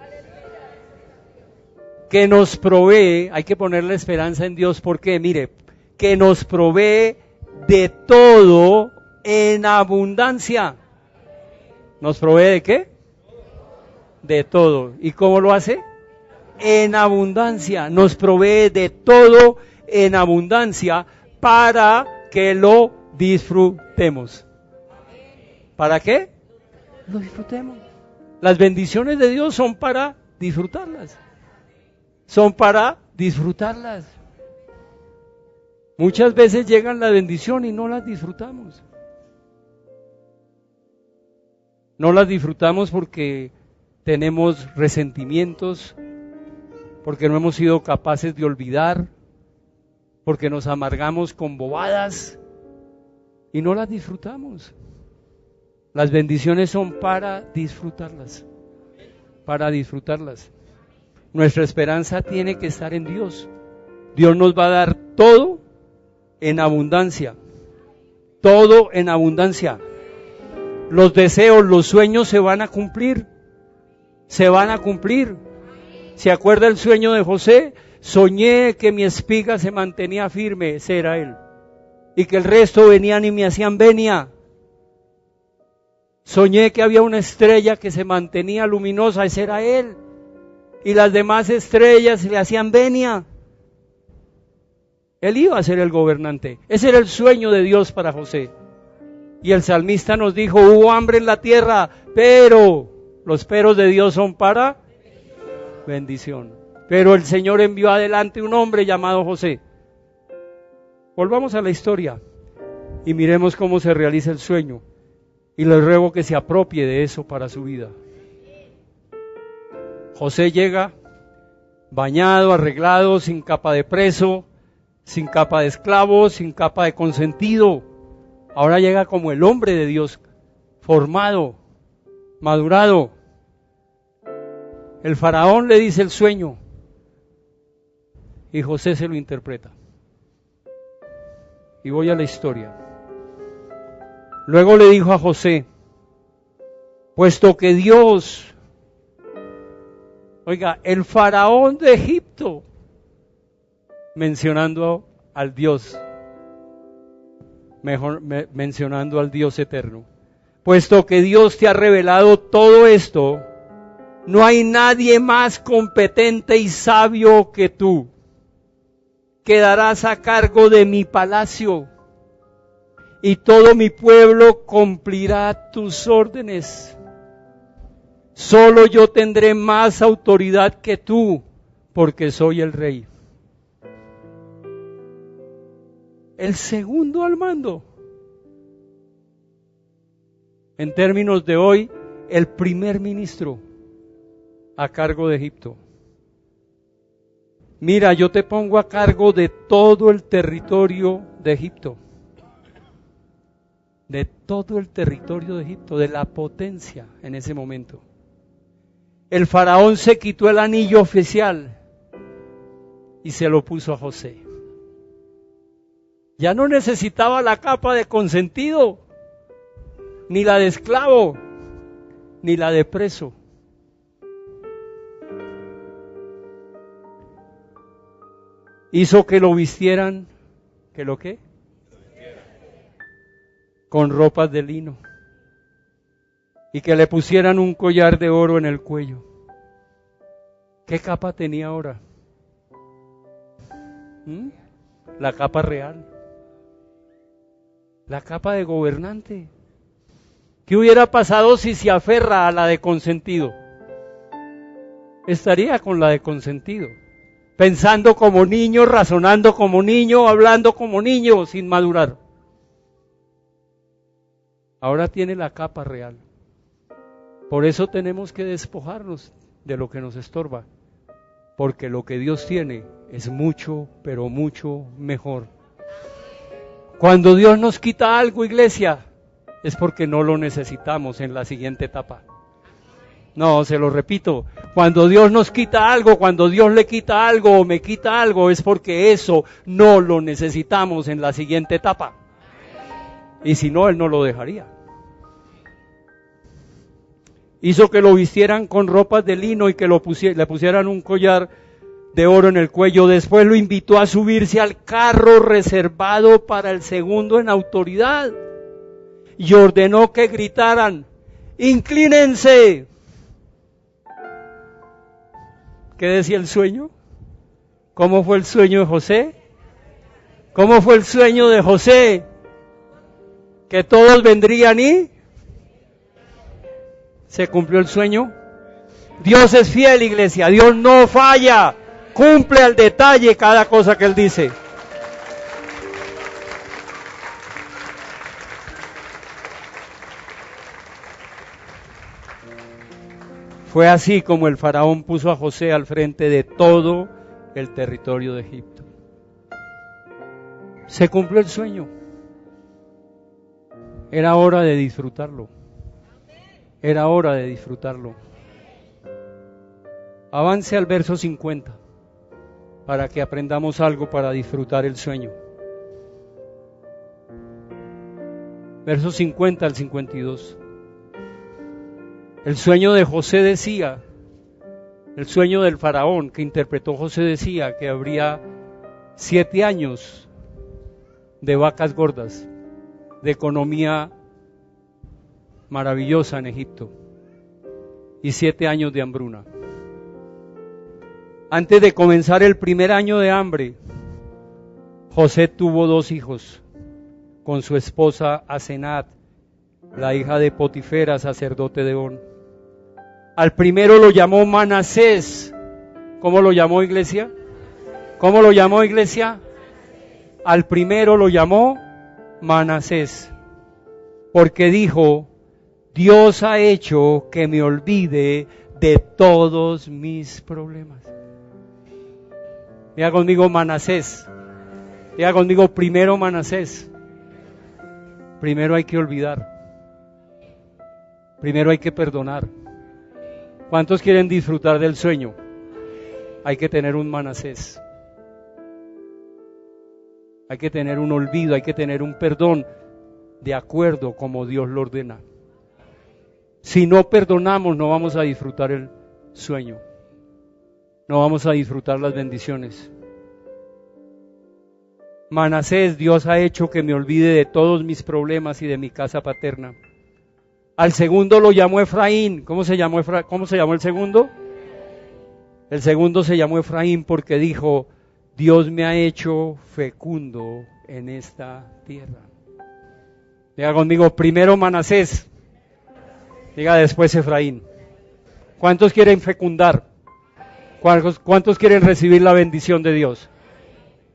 Que nos provee, hay que poner la esperanza en Dios, porque mire, que nos provee de todo en abundancia. ¿Nos provee de qué? De todo. ¿Y cómo lo hace? En abundancia. Nos provee de todo en abundancia para que lo disfrutemos. ¿Para qué? Lo disfrutemos. Las bendiciones de Dios son para disfrutarlas. Son para disfrutarlas. Muchas veces llegan la bendición y no las disfrutamos. No las disfrutamos porque tenemos resentimientos, porque no hemos sido capaces de olvidar, porque nos amargamos con bobadas y no las disfrutamos. Las bendiciones son para disfrutarlas, para disfrutarlas. Nuestra esperanza tiene que estar en Dios, Dios nos va a dar todo en abundancia. Todo en abundancia. Los deseos, los sueños se van a cumplir. Se van a cumplir. ¿Se acuerda el sueño de José? Soñé que mi espiga se mantenía firme, ese era él. Y que el resto venían y me hacían venia. Soñé que había una estrella que se mantenía luminosa, ese era él. Y las demás estrellas le hacían venia. Él iba a ser el gobernante. Ese era el sueño de Dios para José. Y el salmista nos dijo, hubo hambre en la tierra, pero los peros de Dios son para bendición. Pero el Señor envió adelante un hombre llamado José. Volvamos a la historia y miremos cómo se realiza el sueño. Y le ruego que se apropie de eso para su vida. José llega bañado, arreglado, sin capa de preso, sin capa de esclavo, sin capa de consentido. Ahora llega como el hombre de Dios, formado, madurado. El faraón le dice el sueño y José se lo interpreta. Y voy a la historia. Luego le dijo a José, puesto que Dios, oiga, el faraón de Egipto, mencionando al Dios, mencionando al Dios eterno, puesto que Dios te ha revelado todo esto, no hay nadie más competente y sabio que tú. Quedarás a cargo de mi palacio y todo mi pueblo cumplirá tus órdenes. Solo yo tendré más autoridad que tú, porque soy el rey. El segundo al mando. En términos de hoy, el primer ministro a cargo de Egipto. Mira, yo te pongo a cargo de todo el territorio de Egipto. De todo el territorio de Egipto, de la potencia en ese momento. El faraón se quitó el anillo oficial y se lo puso a José. Ya no necesitaba la capa de consentido, ni la de esclavo, ni la de preso. Hizo que lo vistieran, ¿que lo qué? Con ropas de lino. Y que le pusieran un collar de oro en el cuello. ¿Qué capa tenía ahora? La capa real. La capa de gobernante. ¿Qué hubiera pasado si se aferra a la de consentido? Estaría con la de consentido. Pensando como niño, razonando como niño, hablando como niño, sin madurar. Ahora tiene la capa real. Por eso tenemos que despojarnos de lo que nos estorba. Porque lo que Dios tiene es mucho, pero mucho mejor. Cuando Dios nos quita algo, iglesia, es porque no lo necesitamos en la siguiente etapa. No, se lo repito, cuando Dios nos quita algo, cuando Dios le quita algo o me quita algo, es porque eso no lo necesitamos en la siguiente etapa. Y si no, Él no lo dejaría. Hizo que lo vistieran con ropas de lino y que le pusieran un collar de oro en el cuello. Después lo invitó a subirse al carro reservado para el segundo en autoridad y ordenó que gritaran, ¡inclínense! ¿Qué decía el sueño? ¿Cómo fue el sueño de José? ¿Cómo fue el sueño de José? Que todos vendrían y ¿se cumplió el sueño? Dios es fiel, iglesia, Dios no falla, cumple al detalle cada cosa que Él dice. Fue así como el faraón puso a José al frente de todo el territorio de Egipto. Se cumplió el sueño. Era hora de disfrutarlo. Era hora de disfrutarlo. Avance al verso 50 para que aprendamos algo para disfrutar el sueño. Versos 50 al 52. El sueño de José decía, el sueño del faraón que interpretó José decía que habría 7 años de vacas gordas, de economía maravillosa en Egipto, y 7 años de hambruna. Antes de comenzar el primer año de hambre, José tuvo 2 hijos con su esposa Asenat, la hija de Potifera, sacerdote de On. Al primero lo llamó Manasés. ¿Cómo lo llamó, iglesia? ¿Cómo lo llamó, iglesia? Al primero lo llamó Manasés, porque dijo: Dios ha hecho que me olvide de todos mis problemas. Diga conmigo Manasés. Diga conmigo primero Manasés. Primero hay que olvidar. Primero hay que perdonar. ¿Cuántos quieren disfrutar del sueño? Hay que tener un Manasés. Hay que tener un olvido, hay que tener un perdón de acuerdo como Dios lo ordena. Si no perdonamos, no vamos a disfrutar el sueño. No vamos a disfrutar las bendiciones. Manasés, Dios ha hecho que me olvide de todos mis problemas y de mi casa paterna. Al segundo lo llamó Efraín. ¿Cómo se llamó el segundo? El segundo se llamó Efraín porque dijo: Dios me ha hecho fecundo en esta tierra. Diga conmigo, primero Manasés. Diga después Efraín. ¿Cuántos quieren fecundar? ¿Cuántos quieren recibir la bendición de Dios?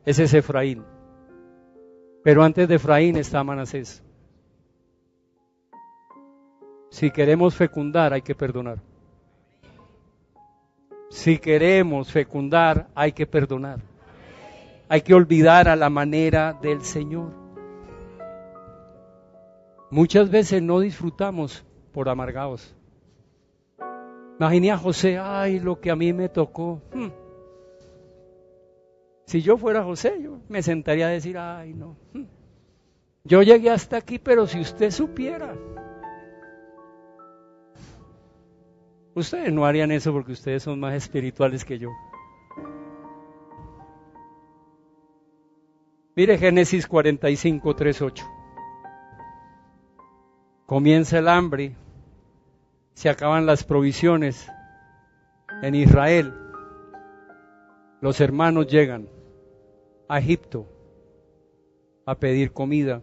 Ese es Efraín. Pero antes de Efraín está Manasés. Si queremos fecundar, hay que perdonar. Si queremos fecundar, hay que perdonar. Hay que olvidar a la manera del Señor. Muchas veces no disfrutamos por amargados. Imaginé a José: ay, lo que a mí me tocó. Si yo fuera José, yo me sentaría a decir: ay, no. Yo llegué hasta aquí, pero si usted supiera. Ustedes no harían eso porque ustedes son más espirituales que yo. Mire Génesis 45, 3, 8. Comienza el hambre, se acaban las provisiones en Israel. Los hermanos llegan a Egipto a pedir comida.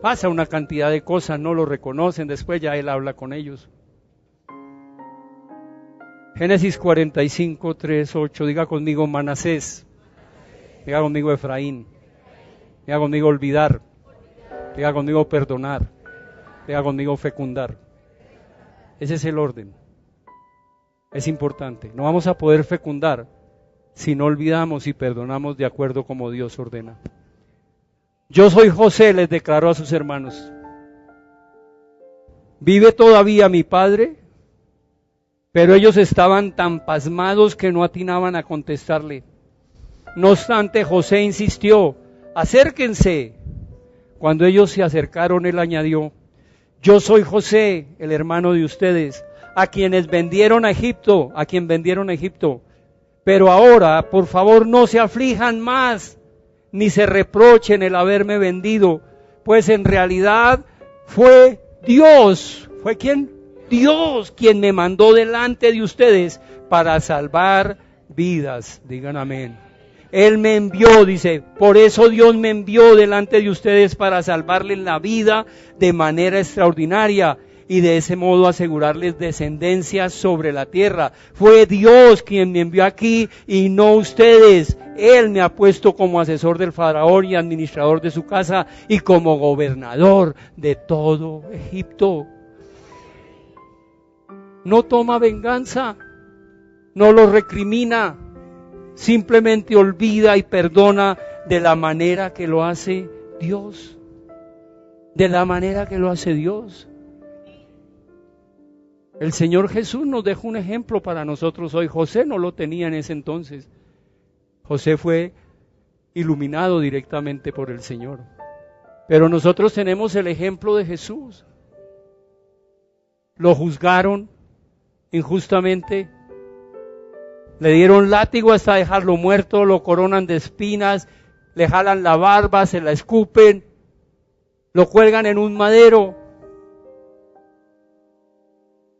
Pasa una cantidad de cosas, no lo reconocen, después ya él habla con ellos. Génesis 45, 3, 8, diga conmigo Manasés, diga conmigo Efraín, diga conmigo olvidar, diga conmigo perdonar, diga conmigo fecundar. Ese es el orden. Es importante. No vamos a poder fecundar si no olvidamos y perdonamos de acuerdo como Dios ordena. Yo soy José, les declaró a sus hermanos. ¿Vive todavía mi padre? Pero ellos estaban tan pasmados que no atinaban a contestarle. No obstante, José insistió: acérquense. Cuando ellos se acercaron, él añadió: yo soy José, el hermano de ustedes, a quien vendieron a Egipto. Pero ahora, por favor, no se aflijan más, ni se reprochen el haberme vendido, pues en realidad fue Dios. ¿Fue quién? Dios quien me mandó delante de ustedes para salvar vidas. Digan amén. Él me envió, dice, por eso Dios me envió delante de ustedes para salvarles la vida de manera extraordinaria y de ese modo asegurarles descendencia sobre la tierra. Fue Dios quien me envió aquí y no ustedes. Él me ha puesto como asesor del faraón y administrador de su casa y como gobernador de todo Egipto. No toma venganza, no lo recrimina, simplemente olvida y perdona de la manera que lo hace Dios. De la manera que lo hace Dios. El Señor Jesús nos dejó un ejemplo para nosotros hoy. José no lo tenía en ese entonces. José fue iluminado directamente por el Señor. Pero nosotros tenemos el ejemplo de Jesús. Lo juzgaron injustamente, le dieron látigo hasta dejarlo muerto, lo coronan de espinas, le jalan la barba, se la escupen, lo cuelgan en un madero.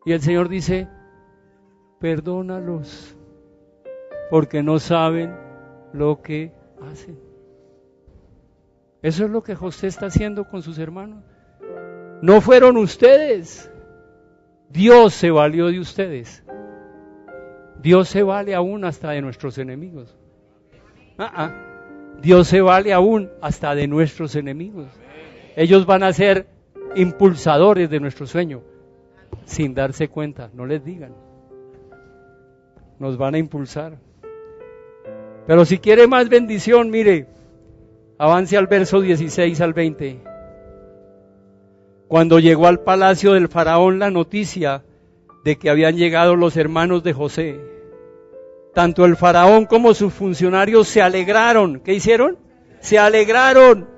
Y el Señor dice, perdónalos, porque no saben lo que hacen. Eso es lo que José está haciendo con sus hermanos. No fueron ustedes. Dios se valió de ustedes. Dios se vale aún hasta de nuestros enemigos. Dios se vale aún hasta de nuestros enemigos. Ellos van a ser impulsadores de nuestro sueño, sin darse cuenta, no les digan. Nos van a impulsar. Pero si quiere más bendición, mire, avance al verso 16 al 20. Cuando llegó al palacio del faraón la noticia de que habían llegado los hermanos de José, tanto el faraón como sus funcionarios se alegraron. ¿Qué hicieron? Se alegraron.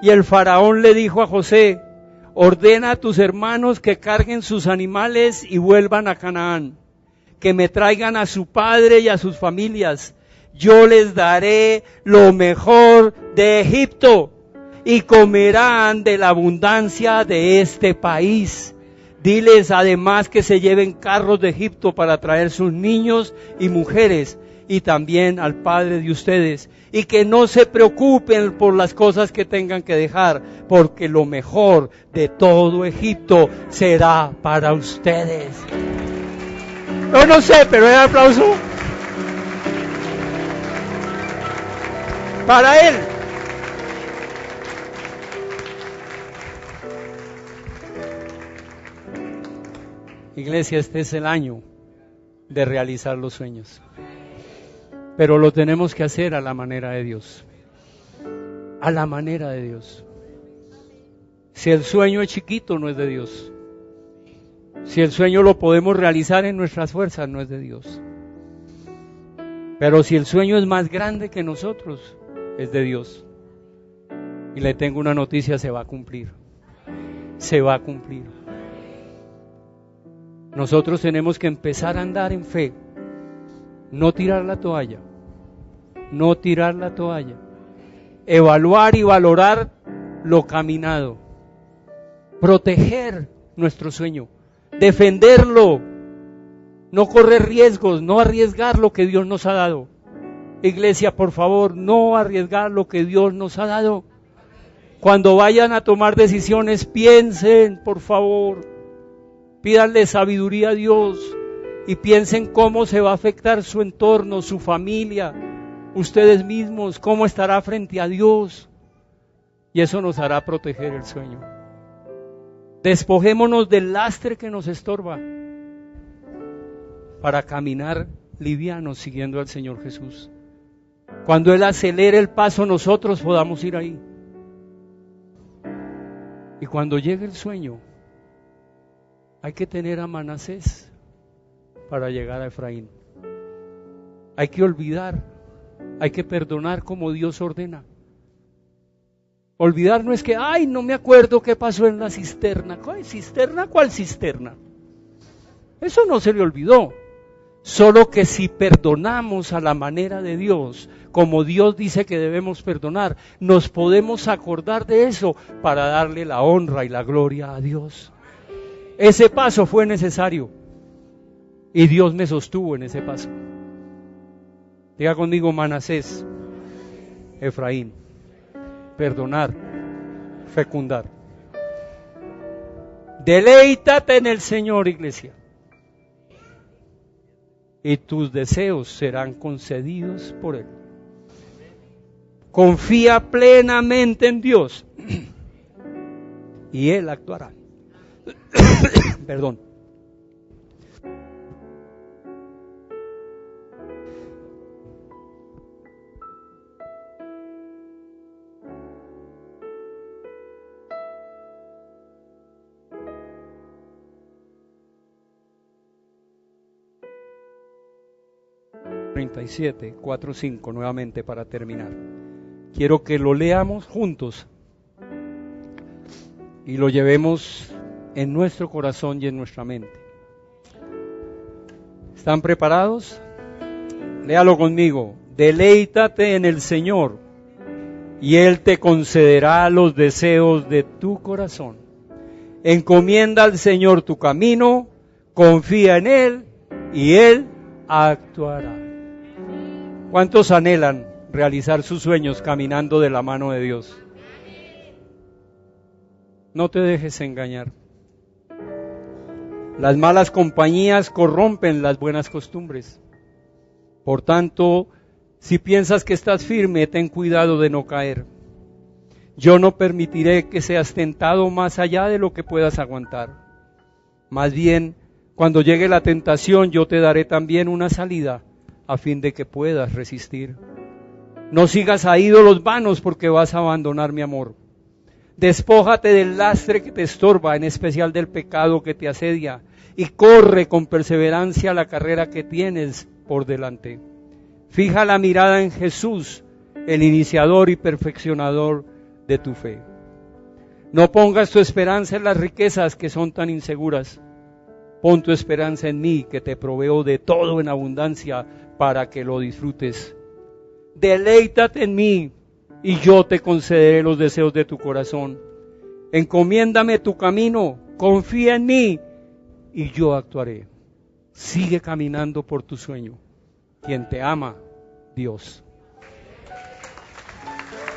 Y el faraón le dijo a José, ordena a tus hermanos que carguen sus animales y vuelvan a Canaán, que me traigan a su padre y a sus familias. Yo les daré lo mejor de Egipto y comerán de la abundancia de este país. Diles además que se lleven carros de Egipto para traer sus niños y mujeres y también al padre de ustedes, y que no se preocupen por las cosas que tengan que dejar, porque lo mejor de todo Egipto será para ustedes. Yo no sé, pero el aplauso para él. Iglesia, este es el año de realizar los sueños. Pero lo tenemos que hacer a la manera de Dios. A la manera de Dios. Si el sueño es chiquito, no es de Dios. Si el sueño lo podemos realizar en nuestras fuerzas, no es de Dios. Pero si el sueño es más grande que nosotros, es de Dios. Y le tengo una noticia, se va a cumplir. Se va a cumplir. Nosotros tenemos que empezar a andar en fe. No tirar la toalla. No tirar la toalla. Evaluar y valorar lo caminado. Proteger nuestro sueño. Defenderlo. No correr riesgos. No arriesgar lo que Dios nos ha dado. Iglesia, por favor, no arriesgar lo que Dios nos ha dado. Cuando vayan a tomar decisiones, piensen, por favor. Pídanle sabiduría a Dios y piensen cómo se va a afectar su entorno, su familia, ustedes mismos, cómo estará frente a Dios. Y eso nos hará proteger el sueño. Despojémonos del lastre que nos estorba para caminar livianos siguiendo al Señor Jesús. Cuando Él acelere el paso, nosotros podamos ir ahí. Y cuando llegue el sueño, hay que tener a Manasés para llegar a Efraín. Hay que olvidar, hay que perdonar como Dios ordena. Olvidar no es que, ay, no me acuerdo qué pasó en la cisterna. ¿Cuál cisterna? ¿Cuál cisterna? Eso no se le olvidó. Solo que si perdonamos a la manera de Dios, como Dios dice que debemos perdonar, nos podemos acordar de eso para darle la honra y la gloria a Dios. Ese paso fue necesario y Dios me sostuvo en ese paso. Diga conmigo: Manasés, Efraín, perdonar, fecundar. Deleítate en el Señor, iglesia, y tus deseos serán concedidos por Él. Confía plenamente en Dios y Él actuará. Perdón. 37, 4, 5, nuevamente para terminar. Quiero que lo leamos juntos y lo llevemos en nuestro corazón y en nuestra mente. ¿Están preparados? Léalo conmigo. Deleítate en el Señor y Él te concederá los deseos de tu corazón. Encomienda al Señor tu camino, confía en Él y Él actuará. ¿Cuántos anhelan realizar sus sueños caminando de la mano de Dios? No te dejes engañar. Las malas compañías corrompen las buenas costumbres. Por tanto, si piensas que estás firme, ten cuidado de no caer. Yo no permitiré que seas tentado más allá de lo que puedas aguantar. Más bien, cuando llegue la tentación, yo te daré también una salida a fin de que puedas resistir. No sigas a ídolos vanos porque vas a abandonar mi amor. Despójate del lastre que te estorba, en especial del pecado que te asedia, y corre con perseverancia la carrera que tienes por delante. Fija la mirada en Jesús, el iniciador y perfeccionador de tu fe. No pongas tu esperanza en las riquezas que son tan inseguras. Pon tu esperanza en mí, que te proveo de todo en abundancia para que lo disfrutes. Deleítate en mí y yo te concederé los deseos de tu corazón. Encomiéndame tu camino, confía en mí y yo actuaré. Sigue caminando por tu sueño. Quien te ama, Dios.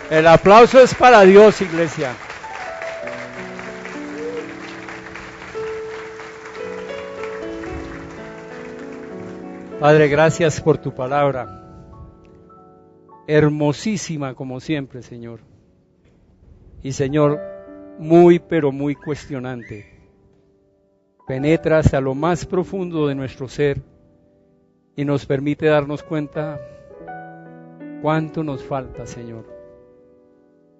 El aplauso es para Dios, iglesia. Padre, gracias por tu palabra. Hermosísima como siempre, Señor. Y Señor, muy pero muy cuestionante. Penetra hasta lo más profundo de nuestro ser y nos permite darnos cuenta cuánto nos falta, Señor.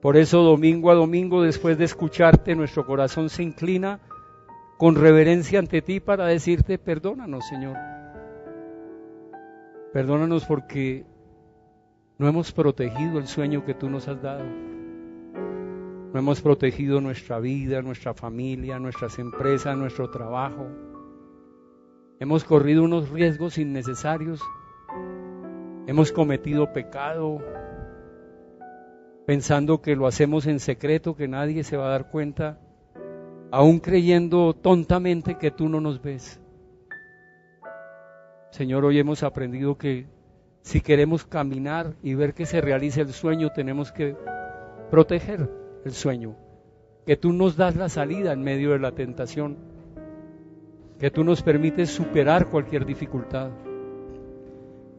Por eso domingo a domingo, después de escucharte, nuestro corazón se inclina con reverencia ante ti para decirte, perdónanos, Señor. Perdónanos porque no hemos protegido el sueño que tú nos has dado. No hemos protegido nuestra vida, nuestra familia, nuestras empresas, nuestro trabajo. Hemos corrido unos riesgos innecesarios. Hemos cometido pecado, pensando que lo hacemos en secreto, que nadie se va a dar cuenta, aún creyendo tontamente que tú no nos ves. Señor, hoy hemos aprendido que si queremos caminar y ver que se realice el sueño, tenemos que proteger el sueño, que tú nos das la salida en medio de la tentación, que tú nos permites superar cualquier dificultad.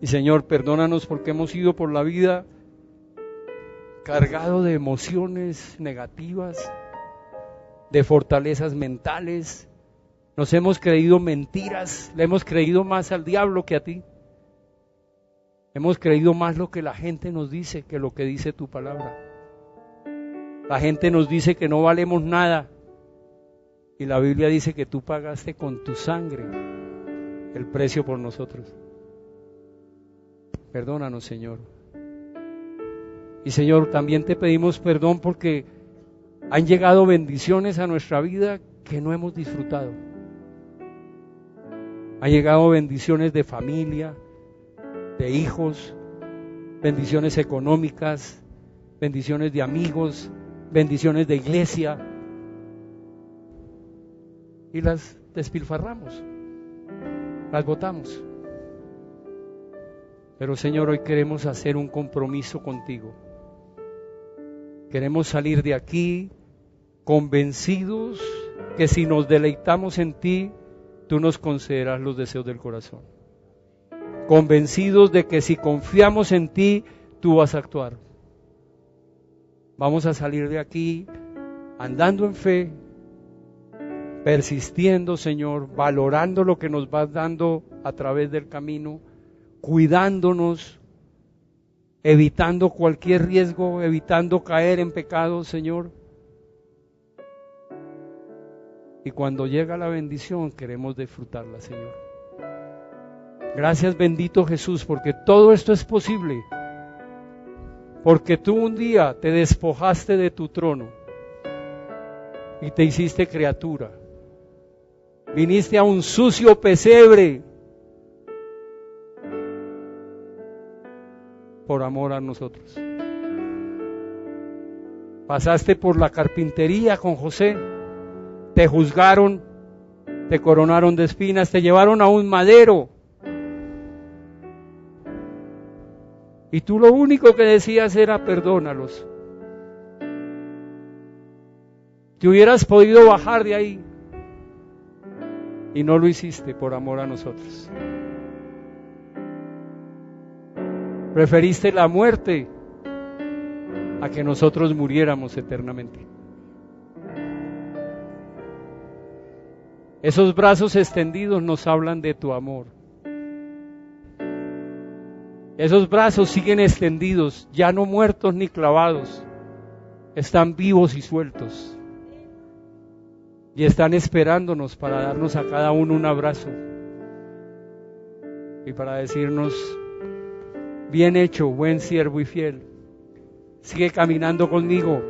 Y Señor, perdónanos porque hemos ido por la vida cargado de emociones negativas, de fortalezas mentales. Nos hemos creído mentiras, le hemos creído más al diablo que a ti. Hemos creído más lo que la gente nos dice que lo que dice tu palabra. La gente nos dice que no valemos nada y la Biblia dice que tú pagaste con tu sangre el precio por nosotros. Perdónanos, Señor. Y Señor, también te pedimos perdón porque han llegado bendiciones a nuestra vida que no hemos disfrutado. Han llegado bendiciones de familia, de hijos, bendiciones económicas, bendiciones de amigos, bendiciones de iglesia, y las despilfarramos, las botamos. Pero Señor, hoy queremos hacer un compromiso contigo. Queremos salir de aquí convencidos que si nos deleitamos en ti, tú nos concederás los deseos del corazón. Convencidos de que si confiamos en ti, tú vas a actuar. Vamos a salir de aquí andando en fe, persistiendo, Señor, valorando lo que nos vas dando a través del camino, cuidándonos, evitando cualquier riesgo, evitando caer en pecado, Señor. Y cuando llega la bendición, queremos disfrutarla, Señor. Gracias, bendito Jesús, porque todo esto es posible. Porque tú un día te despojaste de tu trono y te hiciste criatura. Viniste a un sucio pesebre por amor a nosotros. Pasaste por la carpintería con José, te juzgaron, te coronaron de espinas, te llevaron a un madero. Y tú lo único que decías era perdónalos. Te hubieras podido bajar de ahí y no lo hiciste por amor a nosotros. Preferiste la muerte a que nosotros muriéramos eternamente. Esos brazos extendidos nos hablan de tu amor. Esos brazos siguen extendidos, ya no muertos ni clavados, están vivos y sueltos. Y están esperándonos para darnos a cada uno un abrazo. Y para decirnos, bien hecho, buen siervo y fiel. Sigue caminando conmigo,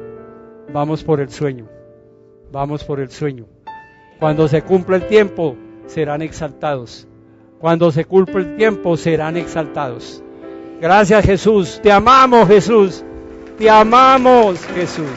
vamos por el sueño, vamos por el sueño. Cuando se cumpla el tiempo, serán exaltados. Cuando se cumpla el tiempo, serán exaltados. Gracias, Jesús. Te amamos, Jesús. Te amamos, Jesús.